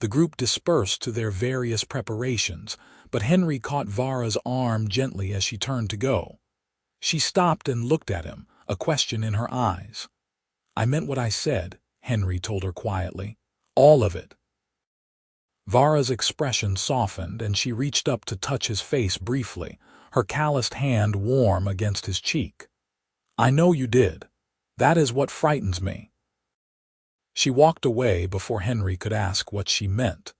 The group dispersed to their various preparations, but Henry caught Vara's arm gently as she turned to go. She stopped and looked at him, a question in her eyes. I meant what I said, Henry told her quietly. All of it. Vara's expression softened, and she reached up to touch his face briefly, her calloused hand warm against his cheek. I know you did. That is what frightens me." She walked away before Henry could ask what she meant,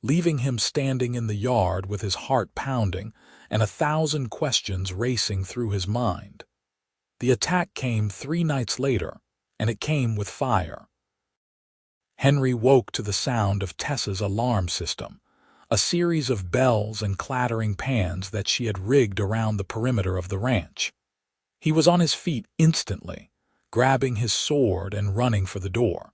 leaving him standing in the yard with his heart pounding and 1,000 questions racing through his mind. The attack came 3 nights later, and it came with fire. Henry woke to the sound of Tessa's alarm system, a series of bells and clattering pans that she had rigged around the perimeter of the ranch. He was on his feet instantly, grabbing his sword and running for the door.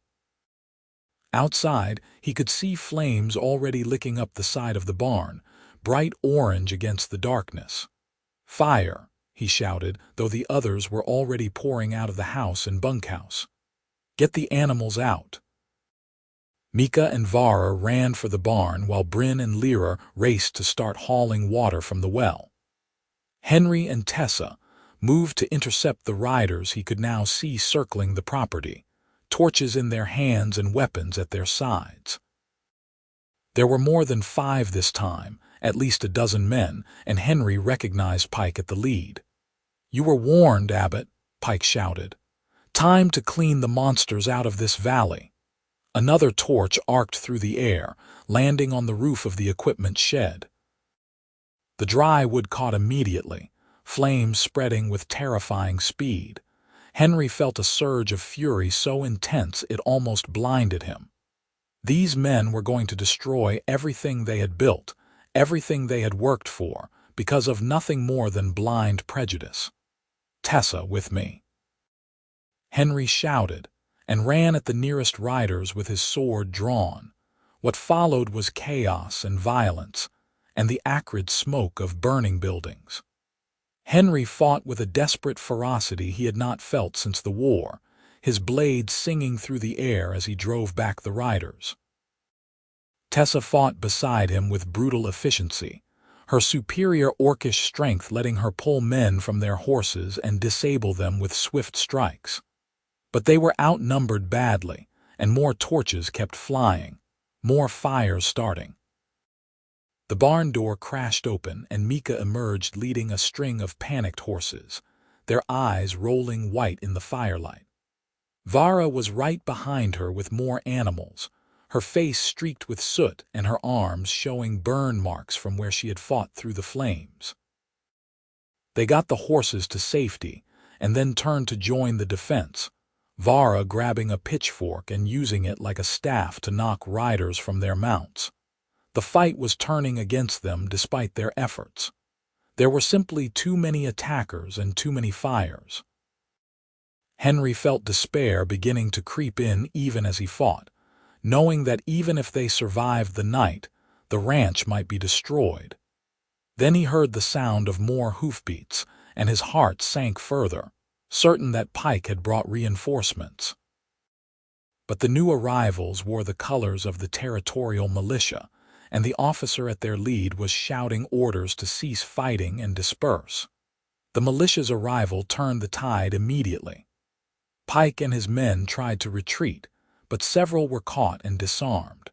Outside, he could see flames already licking up the side of the barn, bright orange against the darkness. "Fire!" he shouted, though the others were already pouring out of the house and bunkhouse. "Get the animals out!" Mika and Vara ran for the barn while Bryn and Lyra raced to start hauling water from the well. Henry and Tessa moved to intercept the riders he could now see circling the property, torches in their hands and weapons at their sides. There were more than 5 this time, at least a dozen men, and Henry recognized Pike at the lead. "You were warned, Abbott," Pike shouted. "Time to clean the monsters out of this valley." Another torch arced through the air, landing on the roof of the equipment shed. The dry wood caught immediately, flames spreading with terrifying speed. Henry felt a surge of fury so intense it almost blinded him. These men were going to destroy everything they had built, everything they had worked for, because of nothing more than blind prejudice. "Tessa, with me!" Henry shouted, and ran at the nearest riders with his sword drawn. What followed was chaos and violence, and the acrid smoke of burning buildings. Henry fought with a desperate ferocity he had not felt since the war, his blade singing through the air as he drove back the riders. Tessa fought beside him with brutal efficiency, her superior orcish strength letting her pull men from their horses and disable them with swift strikes. But they were outnumbered badly, and more torches kept flying, more fires starting. The barn door crashed open, and Mika emerged leading a string of panicked horses, their eyes rolling white in the firelight. Vara was right behind her with more animals, her face streaked with soot and her arms showing burn marks from where she had fought through the flames. They got the horses to safety, and then turned to join the defense, Vara grabbing a pitchfork and using it like a staff to knock riders from their mounts. The fight was turning against them despite their efforts. There were simply too many attackers and too many fires. Henry felt despair beginning to creep in even as he fought, knowing that even if they survived the night, the ranch might be destroyed. Then he heard the sound of more hoofbeats, and his heart sank further, certain that Pike had brought reinforcements. But the new arrivals wore the colors of the territorial militia, and the officer at their lead was shouting orders to cease fighting and disperse. The militia's arrival turned the tide immediately. Pike and his men tried to retreat, but several were caught and disarmed.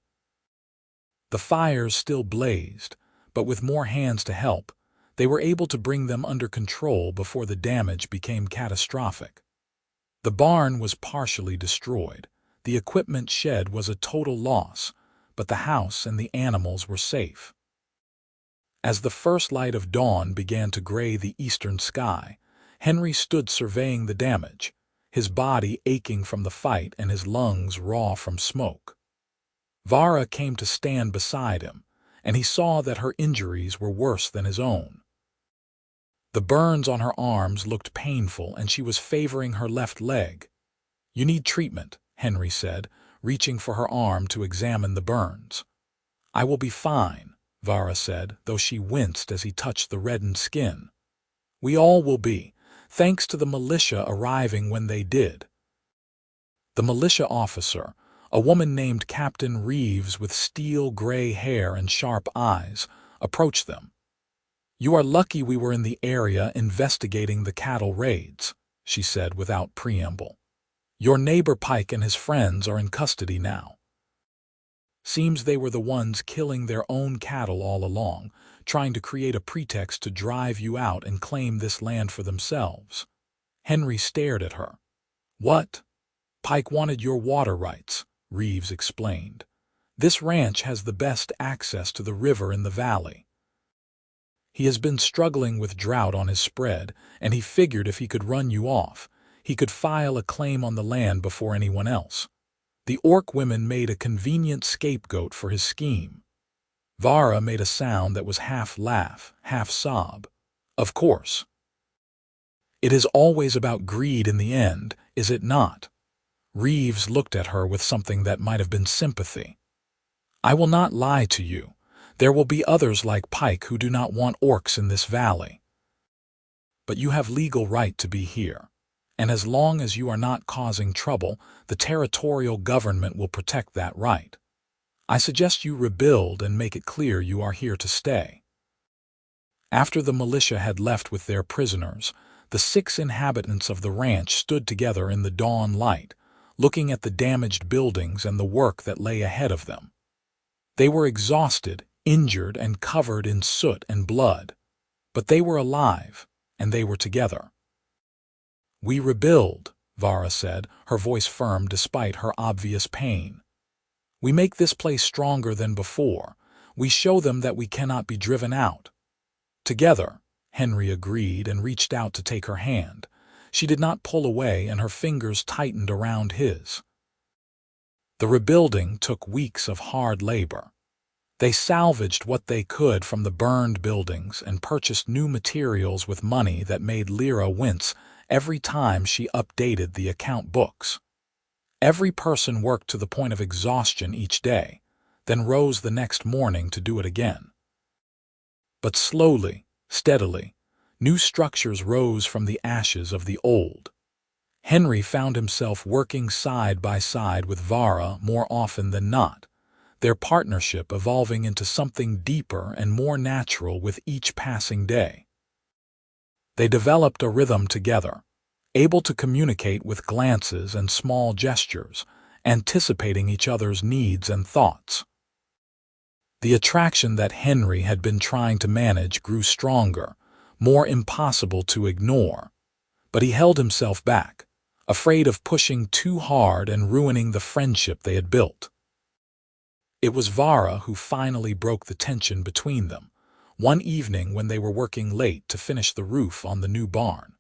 The fires still blazed, but with more hands to help, they were able to bring them under control before the damage became catastrophic. The barn was partially destroyed, the equipment shed was a total loss, but the house and the animals were safe. As the first light of dawn began to gray the eastern sky, Henry stood surveying the damage, his body aching from the fight and his lungs raw from smoke. Vara came to stand beside him, and he saw that her injuries were worse than his own. The burns on her arms looked painful, and she was favoring her left leg. "You need treatment," Henry said, reaching for her arm to examine the burns. "I will be fine," Vara said, though she winced as he touched the reddened skin. "We all will be, thanks to the militia arriving when they did." The militia officer, a woman named Captain Reeves with steel-gray hair and sharp eyes, approached them. "You are lucky we were in the area investigating the cattle raids," she said without preamble. "Your neighbor Pike and his friends are in custody now. Seems they were the ones killing their own cattle all along, trying to create a pretext to drive you out and claim this land for themselves." Henry stared at her. What? Pike wanted your water rights, Reeves explained. This ranch has the best access to the river in the valley. He has been struggling with drought on his spread, and he figured if he could run you off, he could file a claim on the land before anyone else. The orc women made a convenient scapegoat for his scheme. Vara made a sound that was half laugh, half sob. Of course. It is always about greed in the end, is it not? Reeves looked at her with something that might have been sympathy. I will not lie to you. There will be others like Pike who do not want orcs in this valley. But you have legal right to be here. And as long as you are not causing trouble, the territorial government will protect that right. I suggest you rebuild and make it clear you are here to stay. After the militia had left with their prisoners, the 6 inhabitants of the ranch stood together in the dawn light, looking at the damaged buildings and the work that lay ahead of them. They were exhausted, injured, and covered in soot and blood. But they were alive, and they were together. We rebuild, Vara said, her voice firm despite her obvious pain. We make this place stronger than before. We show them that we cannot be driven out. Together, Henry agreed and reached out to take her hand. She did not pull away, and her fingers tightened around his. The rebuilding took weeks of hard labor. They salvaged what they could from the burned buildings and purchased new materials with money that made Lyra wince every time she updated the account books. Every person worked to the point of exhaustion each day, then rose the next morning to do it again. But slowly, steadily, new structures rose from the ashes of the old. Henry found himself working side by side with Vara more often than not, their partnership evolving into something deeper and more natural with each passing day. They developed a rhythm together, able to communicate with glances and small gestures, anticipating each other's needs and thoughts. The attraction that Henry had been trying to manage grew stronger, more impossible to ignore, but he held himself back, afraid of pushing too hard and ruining the friendship they had built. It was Vara who finally broke the tension between them, one evening when they were working late to finish the roof on the new barn.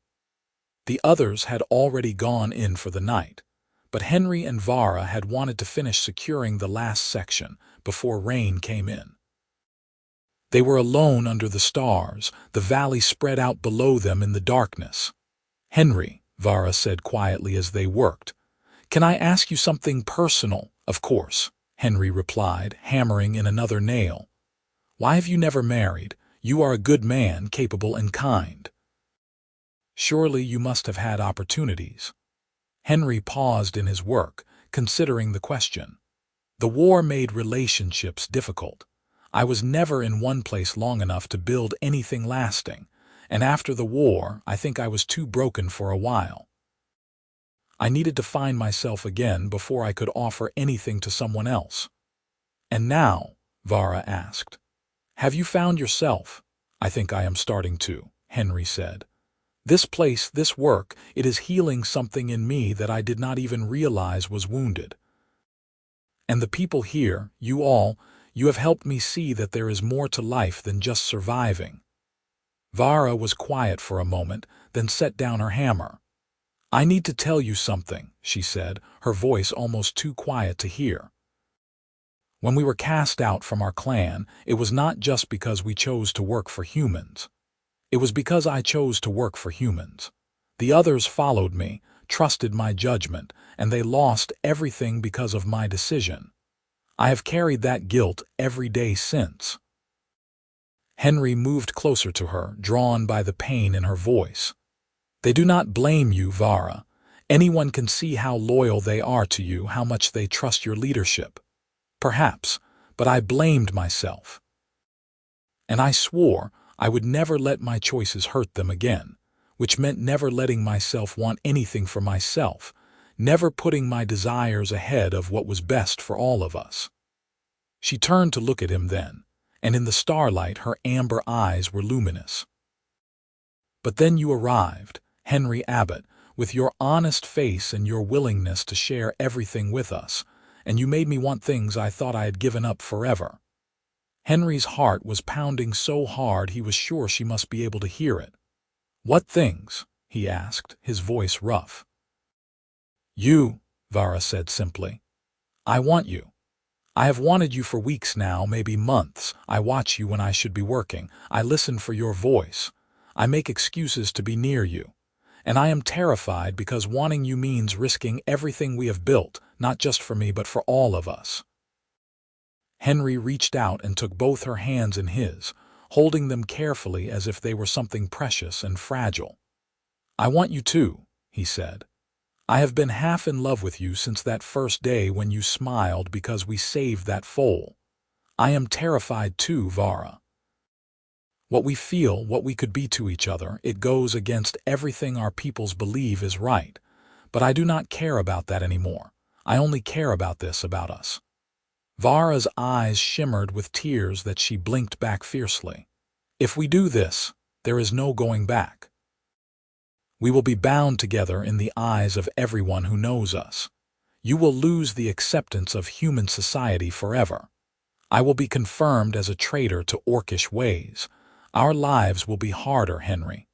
The others had already gone in for the night, but Henry and Vara had wanted to finish securing the last section before rain came in. They were alone under the stars, the valley spread out below them in the darkness. Henry, Vara said quietly as they worked, "Can I ask you something personal?" "Of course," Henry replied, hammering in another nail. "Why have you never married? You are a good man, capable and kind." "Surely you must have had opportunities." Henry paused in his work, considering the question. "The war made relationships difficult. I was never in one place long enough to build anything lasting, and after the war, I think I was too broken for a while. I needed to find myself again before I could offer anything to someone else." "And now," Vara asked, "have you found yourself?" "I think I am starting to," Henry said. "This place, this work, it is healing something in me that I did not even realize was wounded. And the people here, you all, you have helped me see that there is more to life than just surviving." Vara was quiet for a moment, then set down her hammer. "I need to tell you something," she said, her voice almost too quiet to hear. "When we were cast out from our clan, it was not just because we chose to work for humans. It was because I chose to work for humans. The others followed me, trusted my judgment, and they lost everything because of my decision. I have carried that guilt every day since." Henry moved closer to her, drawn by the pain in her voice. "They do not blame you, Vara. Anyone can see how loyal they are to you, how much they trust your leadership. Perhaps, but I blamed myself. And I swore I would never let my choices hurt them again, which meant never letting myself want anything for myself, never putting my desires ahead of what was best for all of us." She turned to look at him then, and in the starlight her amber eyes were luminous. "But then you arrived, Henry Abbott, with your honest face and your willingness to share everything with us, and you made me want things I thought I had given up forever." Henry's heart was pounding so hard he was sure she must be able to hear it. "What things?" he asked, his voice rough. "You," Vara said simply. "I want you. I have wanted you for weeks now, maybe months. I watch you when I should be working. I listen for your voice. I make excuses to be near you. And I am terrified because wanting you means risking everything we have built, not just for me but for all of us." Henry reached out and took both her hands in his, holding them carefully as if they were something precious and fragile. "I want you too," he said. "I have been half in love with you since that first day when you smiled because we saved that foal. I am terrified too, Vara. What we feel, what we could be to each other, it goes against everything our peoples believe is right. But I do not care about that anymore. I only care about this about us." Vara's eyes shimmered with tears that she blinked back fiercely. "If we do this, there is no going back. We will be bound together in the eyes of everyone who knows us. You will lose the acceptance of human society forever. I will be confirmed as a traitor to Orcish ways. Our lives will be harder, Henry.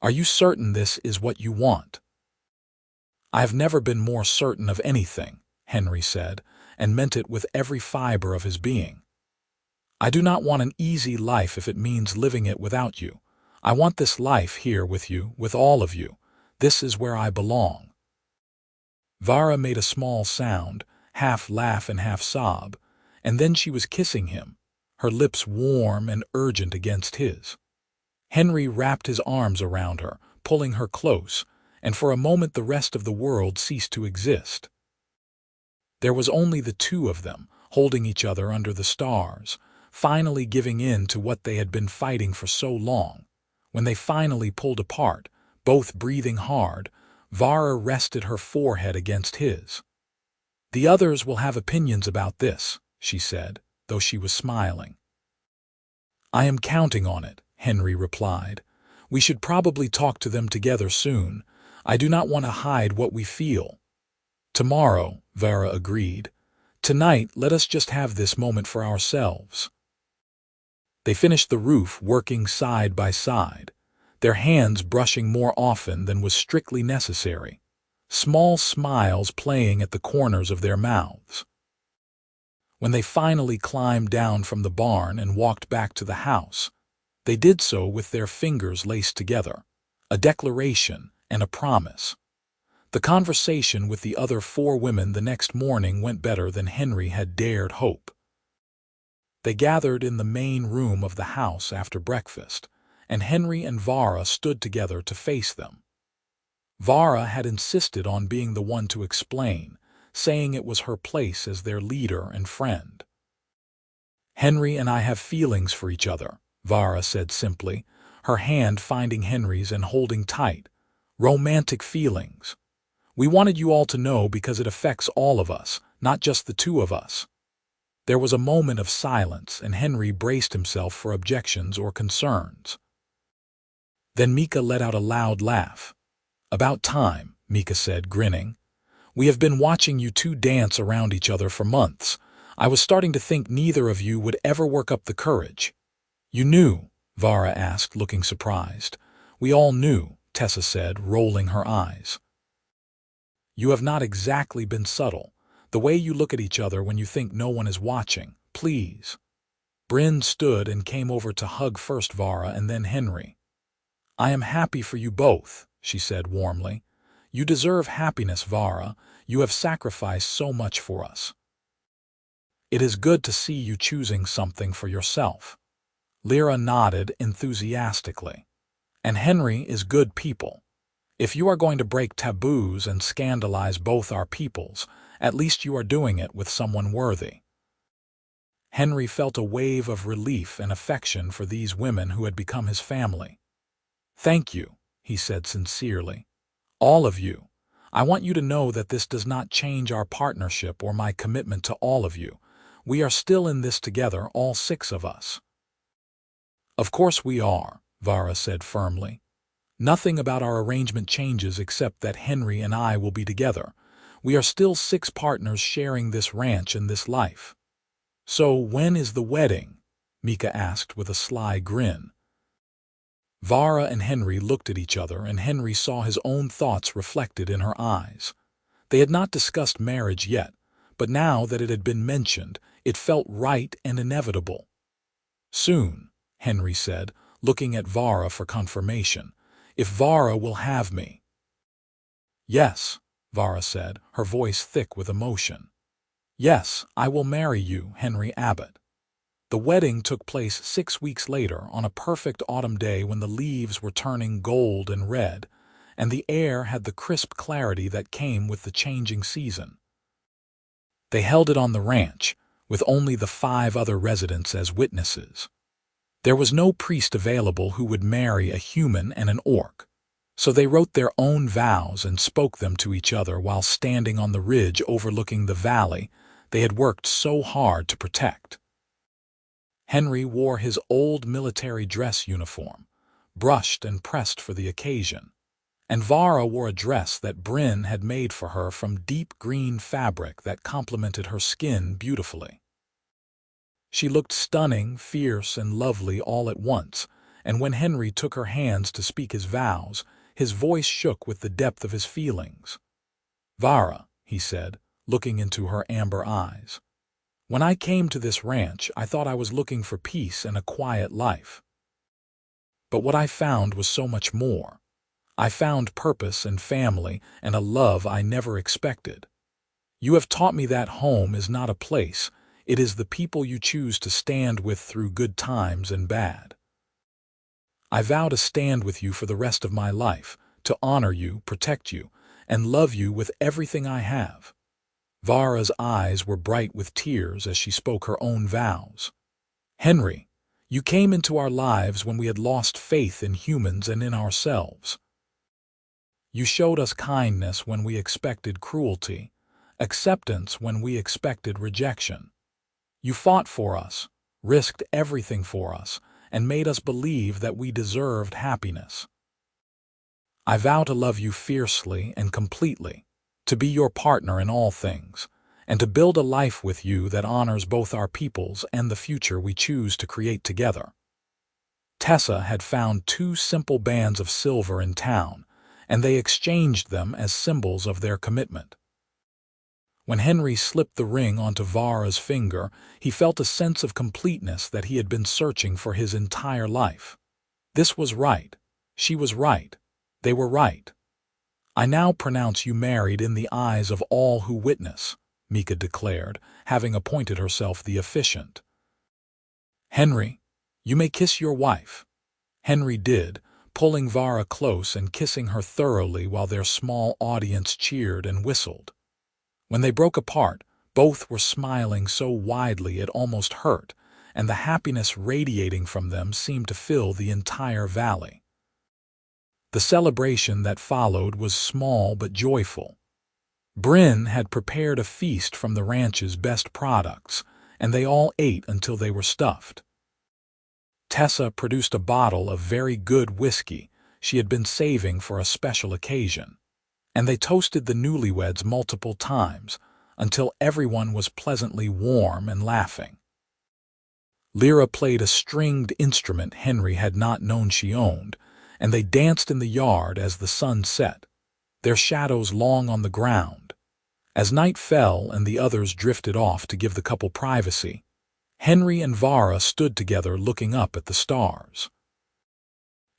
Are you certain this is what you want?" "I have never been more certain of anything," Henry said, and meant it with every fiber of his being. "I do not want an easy life if it means living it without you. I want this life here with you, with all of you. This is where I belong." Vara made a small sound, half laugh and half sob, and then she was kissing him, her lips warm and urgent against his. Henry wrapped his arms around her, pulling her close, and for a moment the rest of the world ceased to exist. There was only the two of them, holding each other under the stars, finally giving in to what they had been fighting for so long. When they finally pulled apart, both breathing hard, Vara rested her forehead against his. "The others will have opinions about this," she said, though she was smiling. "I am counting on it," Henry replied. "We should probably talk to them together soon. I do not want to hide what we feel." "Tomorrow," Vara agreed. "Tonight, let us just have this moment for ourselves." They finished the roof working side by side, their hands brushing more often than was strictly necessary, small smiles playing at the corners of their mouths. When they finally climbed down from the barn and walked back to the house, they did so with their fingers laced together, a declaration and a promise. The conversation with the other 4 women the next morning went better than Henry had dared hope. They gathered in the main room of the house after breakfast, and Henry and Vara stood together to face them. Vara had insisted on being the one to explain, saying it was her place as their leader and friend. "Henry and I have feelings for each other," Vara said simply, her hand finding Henry's and holding tight. "Romantic feelings. We wanted you all to know because it affects all of us, not just the 2 of us." There was a moment of silence, and Henry braced himself for objections or concerns. Then Mika let out a loud laugh. "About time," Mika said, grinning. "We have been watching you 2 dance around each other for months. I was starting to think neither of you would ever work up the courage." "You knew?" Vara asked, looking surprised. "We all knew," Tessa said, rolling her eyes. "You have not exactly been subtle. The way you look at each other when you think no one is watching, please." Bryn stood and came over to hug first Vara and then Henry. "I am happy for you both," she said warmly. "You deserve happiness, Vara. You have sacrificed so much for us. It is good to see you choosing something for yourself." Lyra nodded enthusiastically. "And Henry is good people. If you are going to break taboos and scandalize both our peoples, at least you are doing it with someone worthy." Henry felt a wave of relief and affection for these women who had become his family. "Thank you," he said sincerely. "All of you. I want you to know that this does not change our partnership or my commitment to all of you. We are still in this together, all 6 of us." "Of course we are," Vara said firmly. Nothing about our arrangement changes except that Henry and I will be together. We are still 6 partners sharing this ranch and this life." "So when is the wedding?" Mika asked with a sly grin. Vara and Henry looked at each other, and Henry saw his own thoughts reflected in her eyes. They had not discussed marriage yet, but now that it had been mentioned, it felt right and inevitable. "Soon," Henry said, looking at Vara for confirmation. "If Vara will have me." "Yes," Vara said, her voice thick with emotion. "Yes, I will marry you, Henry Abbott." The wedding took place 6 weeks later on a perfect autumn day when the leaves were turning gold and red, and the air had the crisp clarity that came with the changing season. They held it on the ranch, with only the 5 other residents as witnesses. There was no priest available who would marry a human and an orc, so they wrote their own vows and spoke them to each other while standing on the ridge overlooking the valley they had worked so hard to protect. Henry wore his old military dress uniform, brushed and pressed for the occasion, and Vara wore a dress that Bryn had made for her from deep green fabric that complemented her skin beautifully. She looked stunning, fierce, and lovely all at once, and when Henry took her hands to speak his vows, his voice shook with the depth of his feelings. "Vara," he said, looking into her amber eyes, "when I came to this ranch, I thought I was looking for peace and a quiet life. But what I found was so much more. I found purpose and family and a love I never expected. You have taught me that home is not a place, it is the people you choose to stand with through good times and bad. I vow to stand with you for the rest of my life, to honor you, protect you, and love you with everything I have." Vara's eyes were bright with tears as she spoke her own vows. "Henry, you came into our lives when we had lost faith in humans and in ourselves. You showed us kindness when we expected cruelty, acceptance when we expected rejection. You fought for us, risked everything for us, and made us believe that we deserved happiness. I vow to love you fiercely and completely, to be your partner in all things, and to build a life with you that honors both our peoples and the future we choose to create together." Tessa had found 2 simple bands of silver in town, and they exchanged them as symbols of their commitment. When Henry slipped the ring onto Vara's finger, he felt a sense of completeness that he had been searching for his entire life. This was right. She was right. They were right. "I now pronounce you married in the eyes of all who witness," Mika declared, having appointed herself the officiant. "Henry, you may kiss your wife." Henry did, pulling Vara close and kissing her thoroughly while their small audience cheered and whistled. When they broke apart, both were smiling so widely it almost hurt, and the happiness radiating from them seemed to fill the entire valley. The celebration that followed was small but joyful. Bryn had prepared a feast from the ranch's best products, and they all ate until they were stuffed. Tessa produced a bottle of very good whiskey she had been saving for a special occasion, and they toasted the newlyweds multiple times until everyone was pleasantly warm and laughing. Lyra played a stringed instrument Henry had not known she owned, and they danced in the yard as the sun set, their shadows long on the ground. As night fell and the others drifted off to give the couple privacy, Henry and Vara stood together looking up at the stars.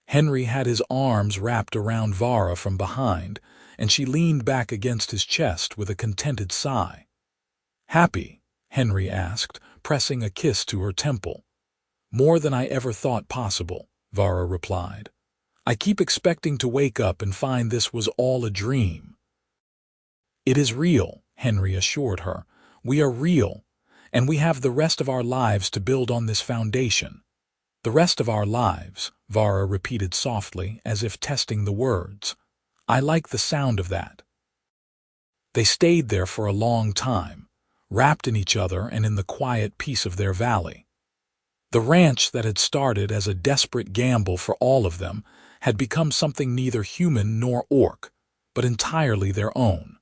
Henry had his arms wrapped around Vara from behind, and she leaned back against his chest with a contented sigh. "Happy?" Henry asked, pressing a kiss to her temple. "More than I ever thought possible," Vara replied. "I keep expecting to wake up and find this was all a dream." "It is real," Henry assured her. "We are real, and we have the rest of our lives to build on this foundation." "The rest of our lives," Vara repeated softly, as if testing the words. "I like the sound of that." They stayed there for a long time, wrapped in each other and in the quiet peace of their valley. The ranch that had started as a desperate gamble for all of them had become something neither human nor orc, but entirely their own.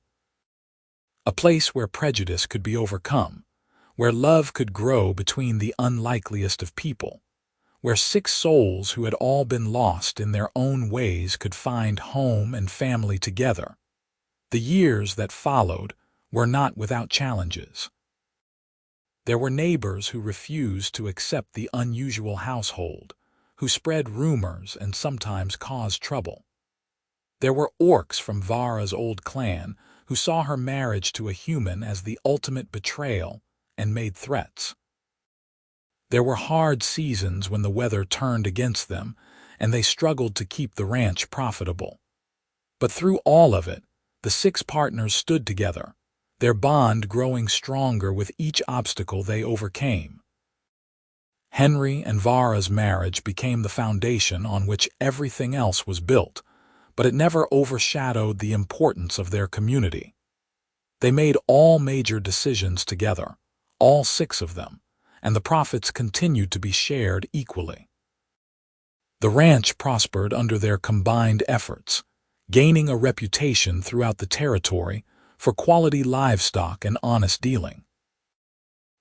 A place where prejudice could be overcome, where love could grow between the unlikeliest of people, where 6 souls who had all been lost in their own ways could find home and family together. The years that followed were not without challenges. There were neighbors who refused to accept the unusual household, who spread rumors and sometimes caused trouble. There were orcs from Vara's old clan who saw her marriage to a human as the ultimate betrayal and made threats. There were hard seasons when the weather turned against them and they struggled to keep the ranch profitable. But through all of it, the 6 partners stood together, their bond growing stronger with each obstacle they overcame. Henry and Vara's marriage became the foundation on which everything else was built, but it never overshadowed the importance of their community. They made all major decisions together, all 6 of them, and the profits continued to be shared equally. The ranch prospered under their combined efforts, gaining a reputation throughout the territory for quality livestock and honest dealing.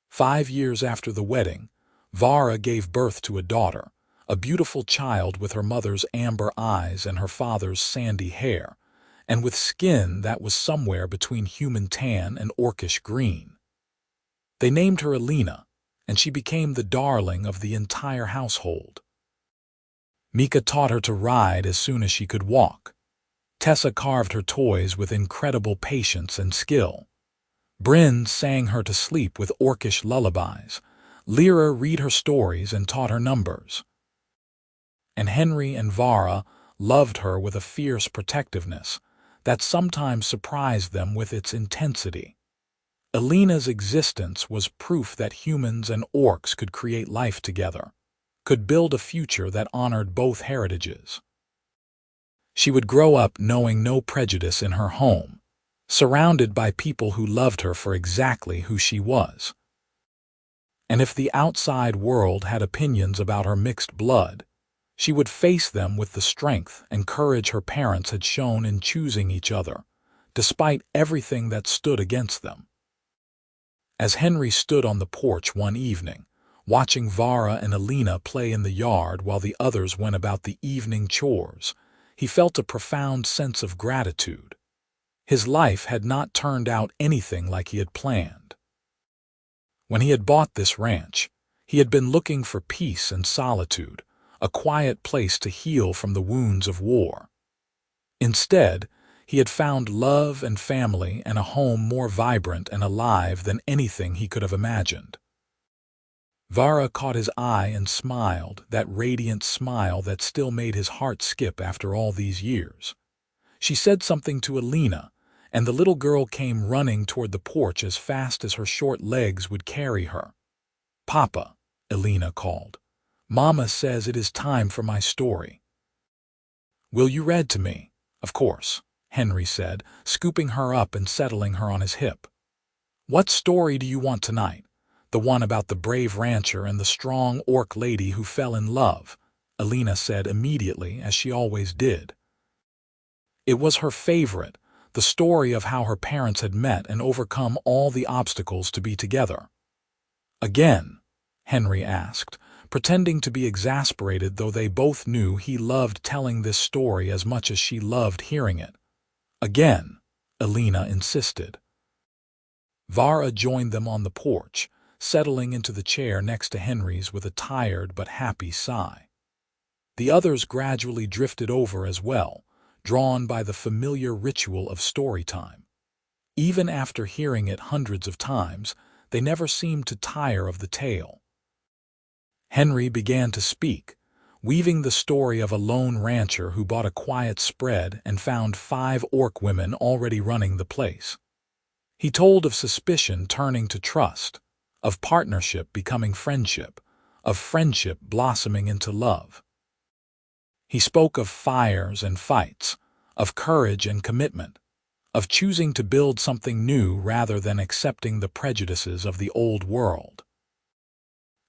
5 years after the wedding, Vara gave birth to a daughter, a beautiful child with her mother's amber eyes and her father's sandy hair, and with skin that was somewhere between human tan and orcish green. They named her Alina, and she became the darling of the entire household. Mika taught her to ride as soon as she could walk. Tessa carved her toys with incredible patience and skill. Bryn sang her to sleep with orcish lullabies. Lyra read her stories and taught her numbers. And Henry and Vara loved her with a fierce protectiveness that sometimes surprised them with its intensity. Alina's existence was proof that humans and orcs could create life together, could build a future that honored both heritages. She would grow up knowing no prejudice in her home, surrounded by people who loved her for exactly who she was. And if the outside world had opinions about her mixed blood, she would face them with the strength and courage her parents had shown in choosing each other, despite everything that stood against them. As Henry stood on the porch one evening, watching Vara and Alina play in the yard while the others went about the evening chores, he felt a profound sense of gratitude. His life had not turned out anything like he had planned. When he had bought this ranch, he had been looking for peace and solitude, a quiet place to heal from the wounds of war. Instead, he had found love and family and a home more vibrant and alive than anything he could have imagined. Vara caught his eye and smiled, that radiant smile that still made his heart skip after all these years. She said something to Alina, and the little girl came running toward the porch as fast as her short legs would carry her. "Papa," Alina called, "Mama says it is time for my story." "Will you read to me?" "Of course," Henry said, scooping her up and settling her on his hip. "What story do you want tonight? The one about the brave rancher and the strong orc lady who fell in love," Alina said immediately, as she always did. It was her favorite, the story of how her parents had met and overcome all the obstacles to be together. "Again?" Henry asked, pretending to be exasperated, though they both knew he loved telling this story as much as she loved hearing it. "Again," Alina insisted. Vara joined them on the porch, settling into the chair next to Henry's with a tired but happy sigh. The others gradually drifted over as well, drawn by the familiar ritual of story time. Even after hearing it hundreds of times, they never seemed to tire of the tale. Henry began to speak, weaving the story of a lone rancher who bought a quiet spread and found 5 orc women already running the place. He told of suspicion turning to trust, of partnership becoming friendship, of friendship blossoming into love. He spoke of fires and fights, of courage and commitment, of choosing to build something new rather than accepting the prejudices of the old world.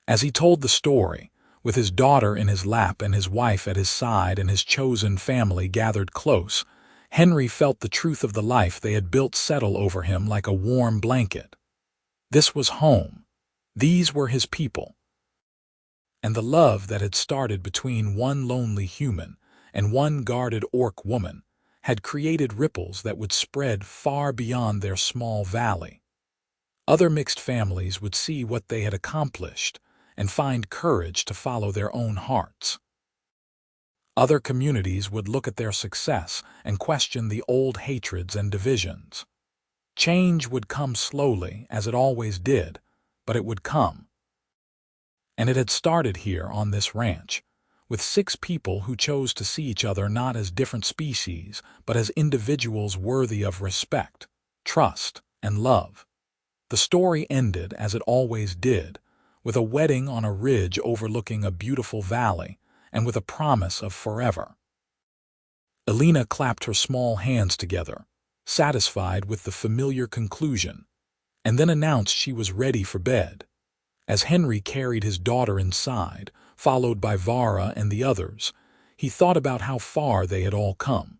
As he told the story, With his daughter in his lap and his wife at his side and his chosen family gathered close, Henry felt the truth of the life they had built settle over him like a warm blanket. This was home. These were his people. And the love that had started between one lonely human and one guarded orc woman had created ripples that would spread far beyond their small valley. Other mixed families would see what they had accomplished and find courage to follow their own hearts. Other communities would look at their success and question the old hatreds and divisions. Change would come slowly, as it always did, but it would come. And it had started here on this ranch, with 6 people who chose to see each other not as different species, but as individuals worthy of respect, trust, and love. The story ended as it always did, with a wedding on a ridge overlooking a beautiful valley, and with a promise of forever. Elena clapped her small hands together, satisfied with the familiar conclusion, and then announced she was ready for bed. As Henry carried his daughter inside, followed by Vara and the others, he thought about how far they had all come.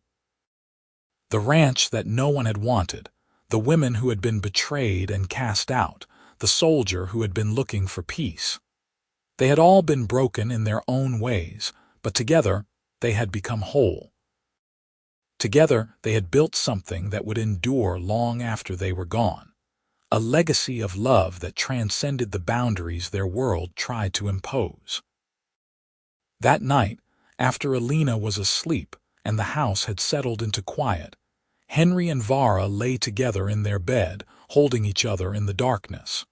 The ranch that no one had wanted, the women who had been betrayed and cast out, the soldier who had been looking for peace. They had all been broken in their own ways, but together they had become whole. Together they had built something that would endure long after they were gone, a legacy of love that transcended the boundaries their world tried to impose. That night, after Elena was asleep and the house had settled into quiet, Henry and Vara lay together in their bed, holding each other in the darkness.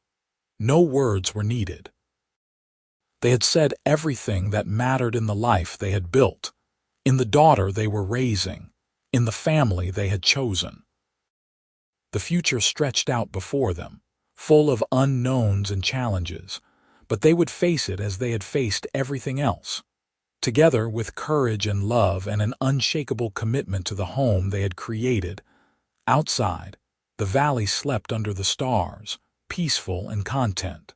No words were needed. They had said everything that mattered in the life they had built, in the daughter they were raising, in the family they had chosen. The future stretched out before them, full of unknowns and challenges, but they would face it as they had faced everything else, together with courage and love and an unshakable commitment to the home they had created. Outside, the valley slept under the stars, peaceful and content.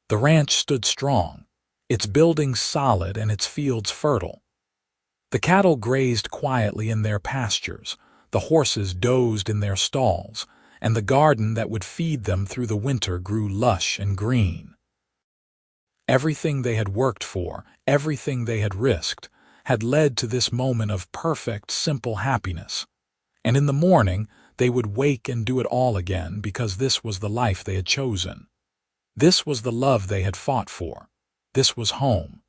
The ranch stood strong, its buildings solid and its fields fertile. The cattle grazed quietly in their pastures, the horses dozed in their stalls, and the garden that would feed them through the winter grew lush and green. Everything they had worked for, everything they had risked, had led to this moment of perfect, simple happiness. And in the morning, they would wake and do it all again because this was the life they had chosen. This was the love they had fought for. This was home.